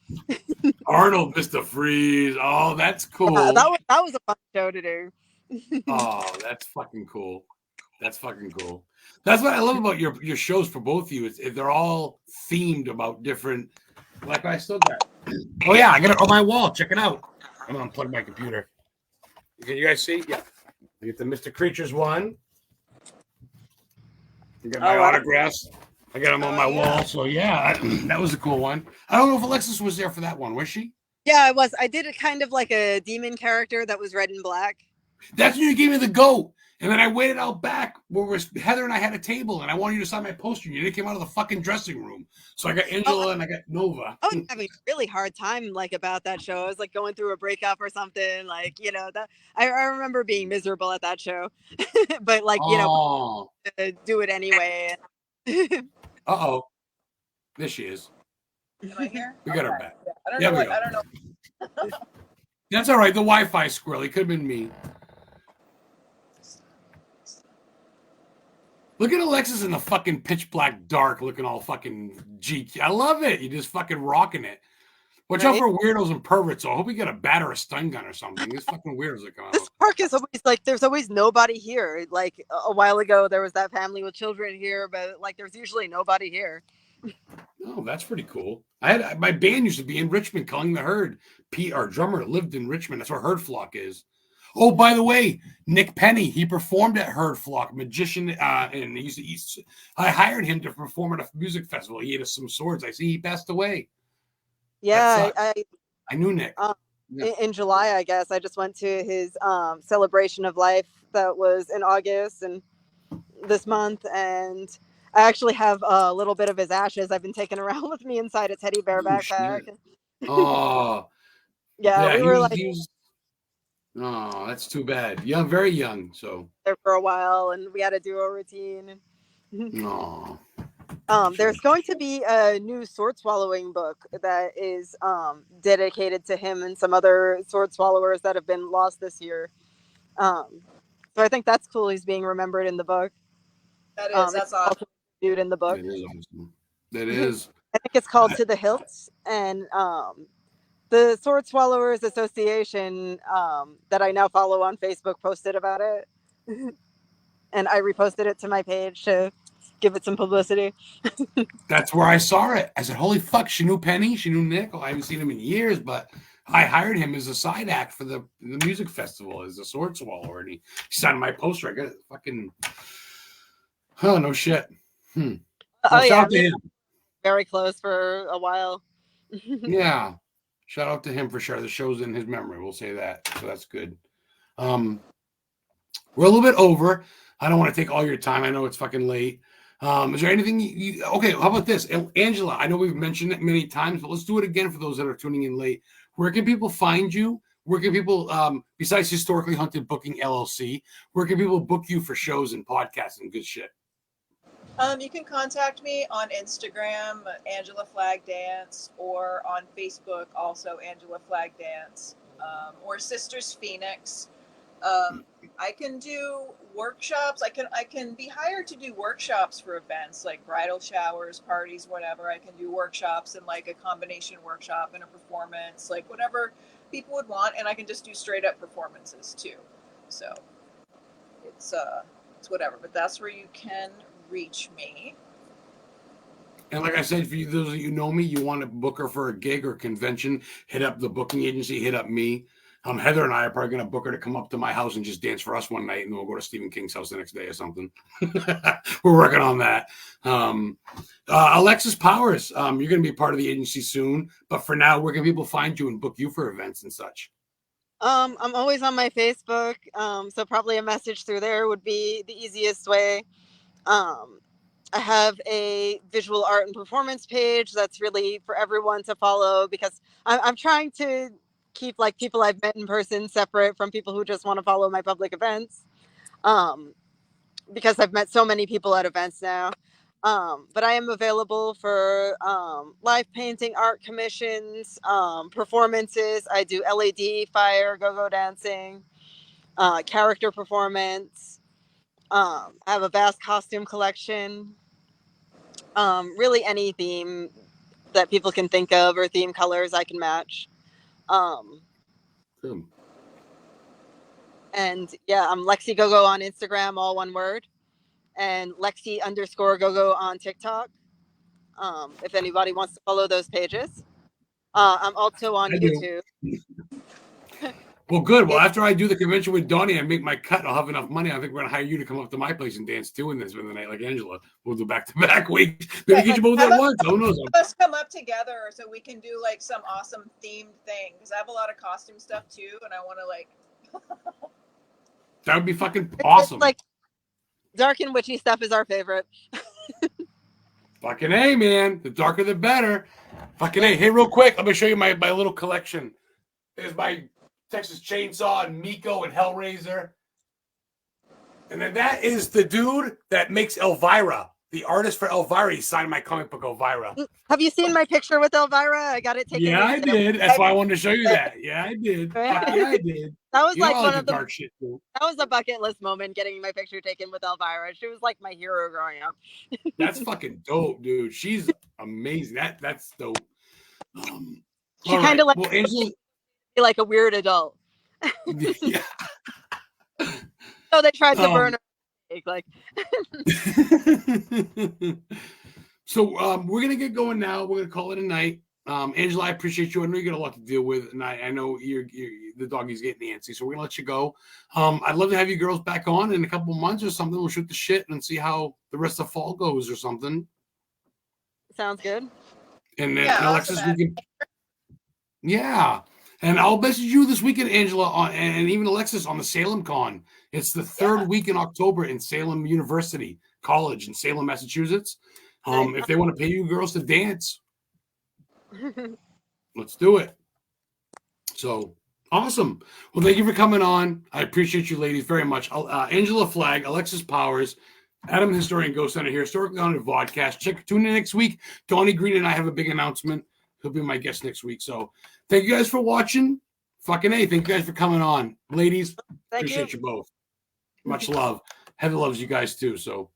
Arnold, Mr. Freeze. Oh, that's cool. Yeah, that was a fun show to do. Oh, that's fucking cool. That's what I love about your shows for both of you. They're all themed about different. Like I still got. Oh yeah, I got it on my wall. Check it out. I'm gonna unplug my computer. Can you guys see? Yeah. I get the Mr. Creatures one. I got my wow. autographs. I got them on my wall. So yeah, that was a cool one. I don't know if Alexis was there for that one. Was she? Yeah, I was. I did it kind of like a demon character that was red and black. That's when you gave me the goat. And then I waited out back where Heather and I had a table, and I wanted you to sign my poster. You didn't come out of the fucking dressing room. So I got Angela and I got Nova. I was having a really hard time like about that show. I was like going through a breakup or something. Like, you know, that I remember being miserable at that show. But like, you know, do it anyway. Uh-oh. There she is. Am I here? We got her back. Yeah, I don't know. That's all right. The Wi-Fi squirrel. It could have been me. Look at Alexis in the fucking pitch black dark looking all fucking GQ. I love it. You're just fucking rocking it. Watch out for weirdos and perverts. So I hope we get a bat or a stun gun or something. These fucking weirdos are coming out. This park is always like, there's always nobody here. Like a while ago, there was that family with children here, but like there's usually nobody here. Oh, that's pretty cool. My band used to be in Richmond, Culling the Herd. Pete, our drummer, lived in Richmond. That's where Herd Flock is. Oh, by the way, Nick Penny, he performed at Herd Flock, magician, and I hired him to perform at a music festival. He had some swords. I see he passed away. Yeah, I knew Nick. In July, I guess. I just went to his celebration of life that was in August and this month, and I actually have a little bit of his ashes I've been taking around with me inside a teddy bear backpack. Oh, yeah, we were oh, that's too bad. Young, very young. So there for a while, and we had to do a routine. Oh. There's going to be a new sword swallowing book that is dedicated to him and some other sword swallowers that have been lost this year. So I think that's cool. He's being remembered in the book. That is, that's awesome. Dude in the book. That is awesome. That is. I think it's called To the Hilts, and the Sword Swallowers Association that I now follow on Facebook posted about it, and I reposted it to my page to give it some publicity. That's where I saw it. I said, holy fuck, she knew Penny, she knew Nick. I haven't seen him in years, but I hired him as a side act for the music festival as a sword swallower, and he signed my poster. I got it fucking, oh, no shit. Well, shout out to him. Very close for a while. Yeah. Shout out to him for sure. The show's in his memory. We'll say that. So that's good. We're a little bit over. I don't want to take all your time. I know it's fucking late. Is there anything okay, how about this? Angela, I know we've mentioned it many times, but let's do it again for those that are tuning in late. Where can people find you? Where can people, besides Historically Hunted Booking LLC, where can people book you for shows and podcasts and good shit? You can contact me on Instagram, Angela Flag Dance, or on Facebook, also Angela Flag Dance, or Sisters Phoenix. I can do workshops. I can be hired to do workshops for events like bridal showers, parties, whatever. I can do workshops and like a combination workshop and a performance, like whatever people would want, and I can just do straight up performances too. So it's whatever, but that's where you can reach me. And like I said, for you, those of you know me, you want to book her for a gig or convention, hit up the booking agency, hit up me. Heather and I are probably going to book her to come up to my house and just dance for us one night, and then we'll go to Stephen King's house the next day or something. We're working on that. Alexis Powers, you're going to be part of the agency soon, but for now, where can people find you and book you for events and such? I'm always on my Facebook, so probably a message through there would be the easiest way. I have a visual art and performance page that's really for everyone to follow, because I'm trying to keep like people I've met in person separate from people who just want to follow my public events, because I've met so many people at events now. But I am available for live painting, art commissions, performances. I do LED, fire, go-go dancing, character performance. I have a vast costume collection. Really any theme that people can think of or theme colors I can match. And yeah, I'm Lexi Gogo on Instagram, all one word, and Lexi_Gogo on TikTok. If anybody wants to follow those pages. I'm also on YouTube. Well, good. Well, after I do the convention with Donnie and make my cut, I'll have enough money. I think we're gonna hire you to come up to my place and dance too in this for the night, like Angela. We'll do back-to-back weeks. Maybe get you both at once. Who knows? Have us come up together so we can do like some awesome themed thing because I have a lot of costume stuff too, and I want to like. That would be fucking awesome. It's like dark and witchy stuff is our favorite. Fucking A, man. The darker the better. Fucking A. Hey, real quick, let me show you my little collection. There's my Texas Chainsaw and Miko and Hellraiser. And then that is the dude that makes Elvira. The artist for Elvira. He signed my comic book, Elvira. Have you seen my picture with Elvira? I got it taken. Yeah, I did. That's why I wanted to show you that. Yeah, I did. Yeah, I did. That was You like know I one like of the dark shit too. that was a bucket list moment, getting my picture taken with Elvira. She was like my hero growing up. That's fucking dope, dude. She's amazing. That's dope. She kind of like Angela, like a weird adult. yeah. So they tried to burn her. Like. So we're gonna get going now. We're gonna call it a night. Angela, I appreciate you. I know you got a lot to deal with, and I know you're the doggy's getting antsy, so we're gonna let you go. I'd love to have you girls back on in a couple of months or something. We'll shoot the shit and see how the rest of fall goes or something. Sounds good. And then Yeah, Alexis, awesome. we can. Yeah. And I'll message you this weekend, Angela, and even Alexis on the Salem Con. It's the third week in October in Salem University College in Salem, Massachusetts. If they want to pay you girls to dance, let's do it. So awesome. Well, thank you for coming on. I appreciate you ladies very much. Angela Flagg, Alexis Powers, Adam Historian Ghost Hunter here, Historically Haunted VODCAST. Tune in next week. Donnie Green and I have a big announcement. He'll be my guest next week. So thank you guys for watching. Fucking A. Thank you guys for coming on. Ladies, appreciate you both. Much love. Heather loves you guys too. So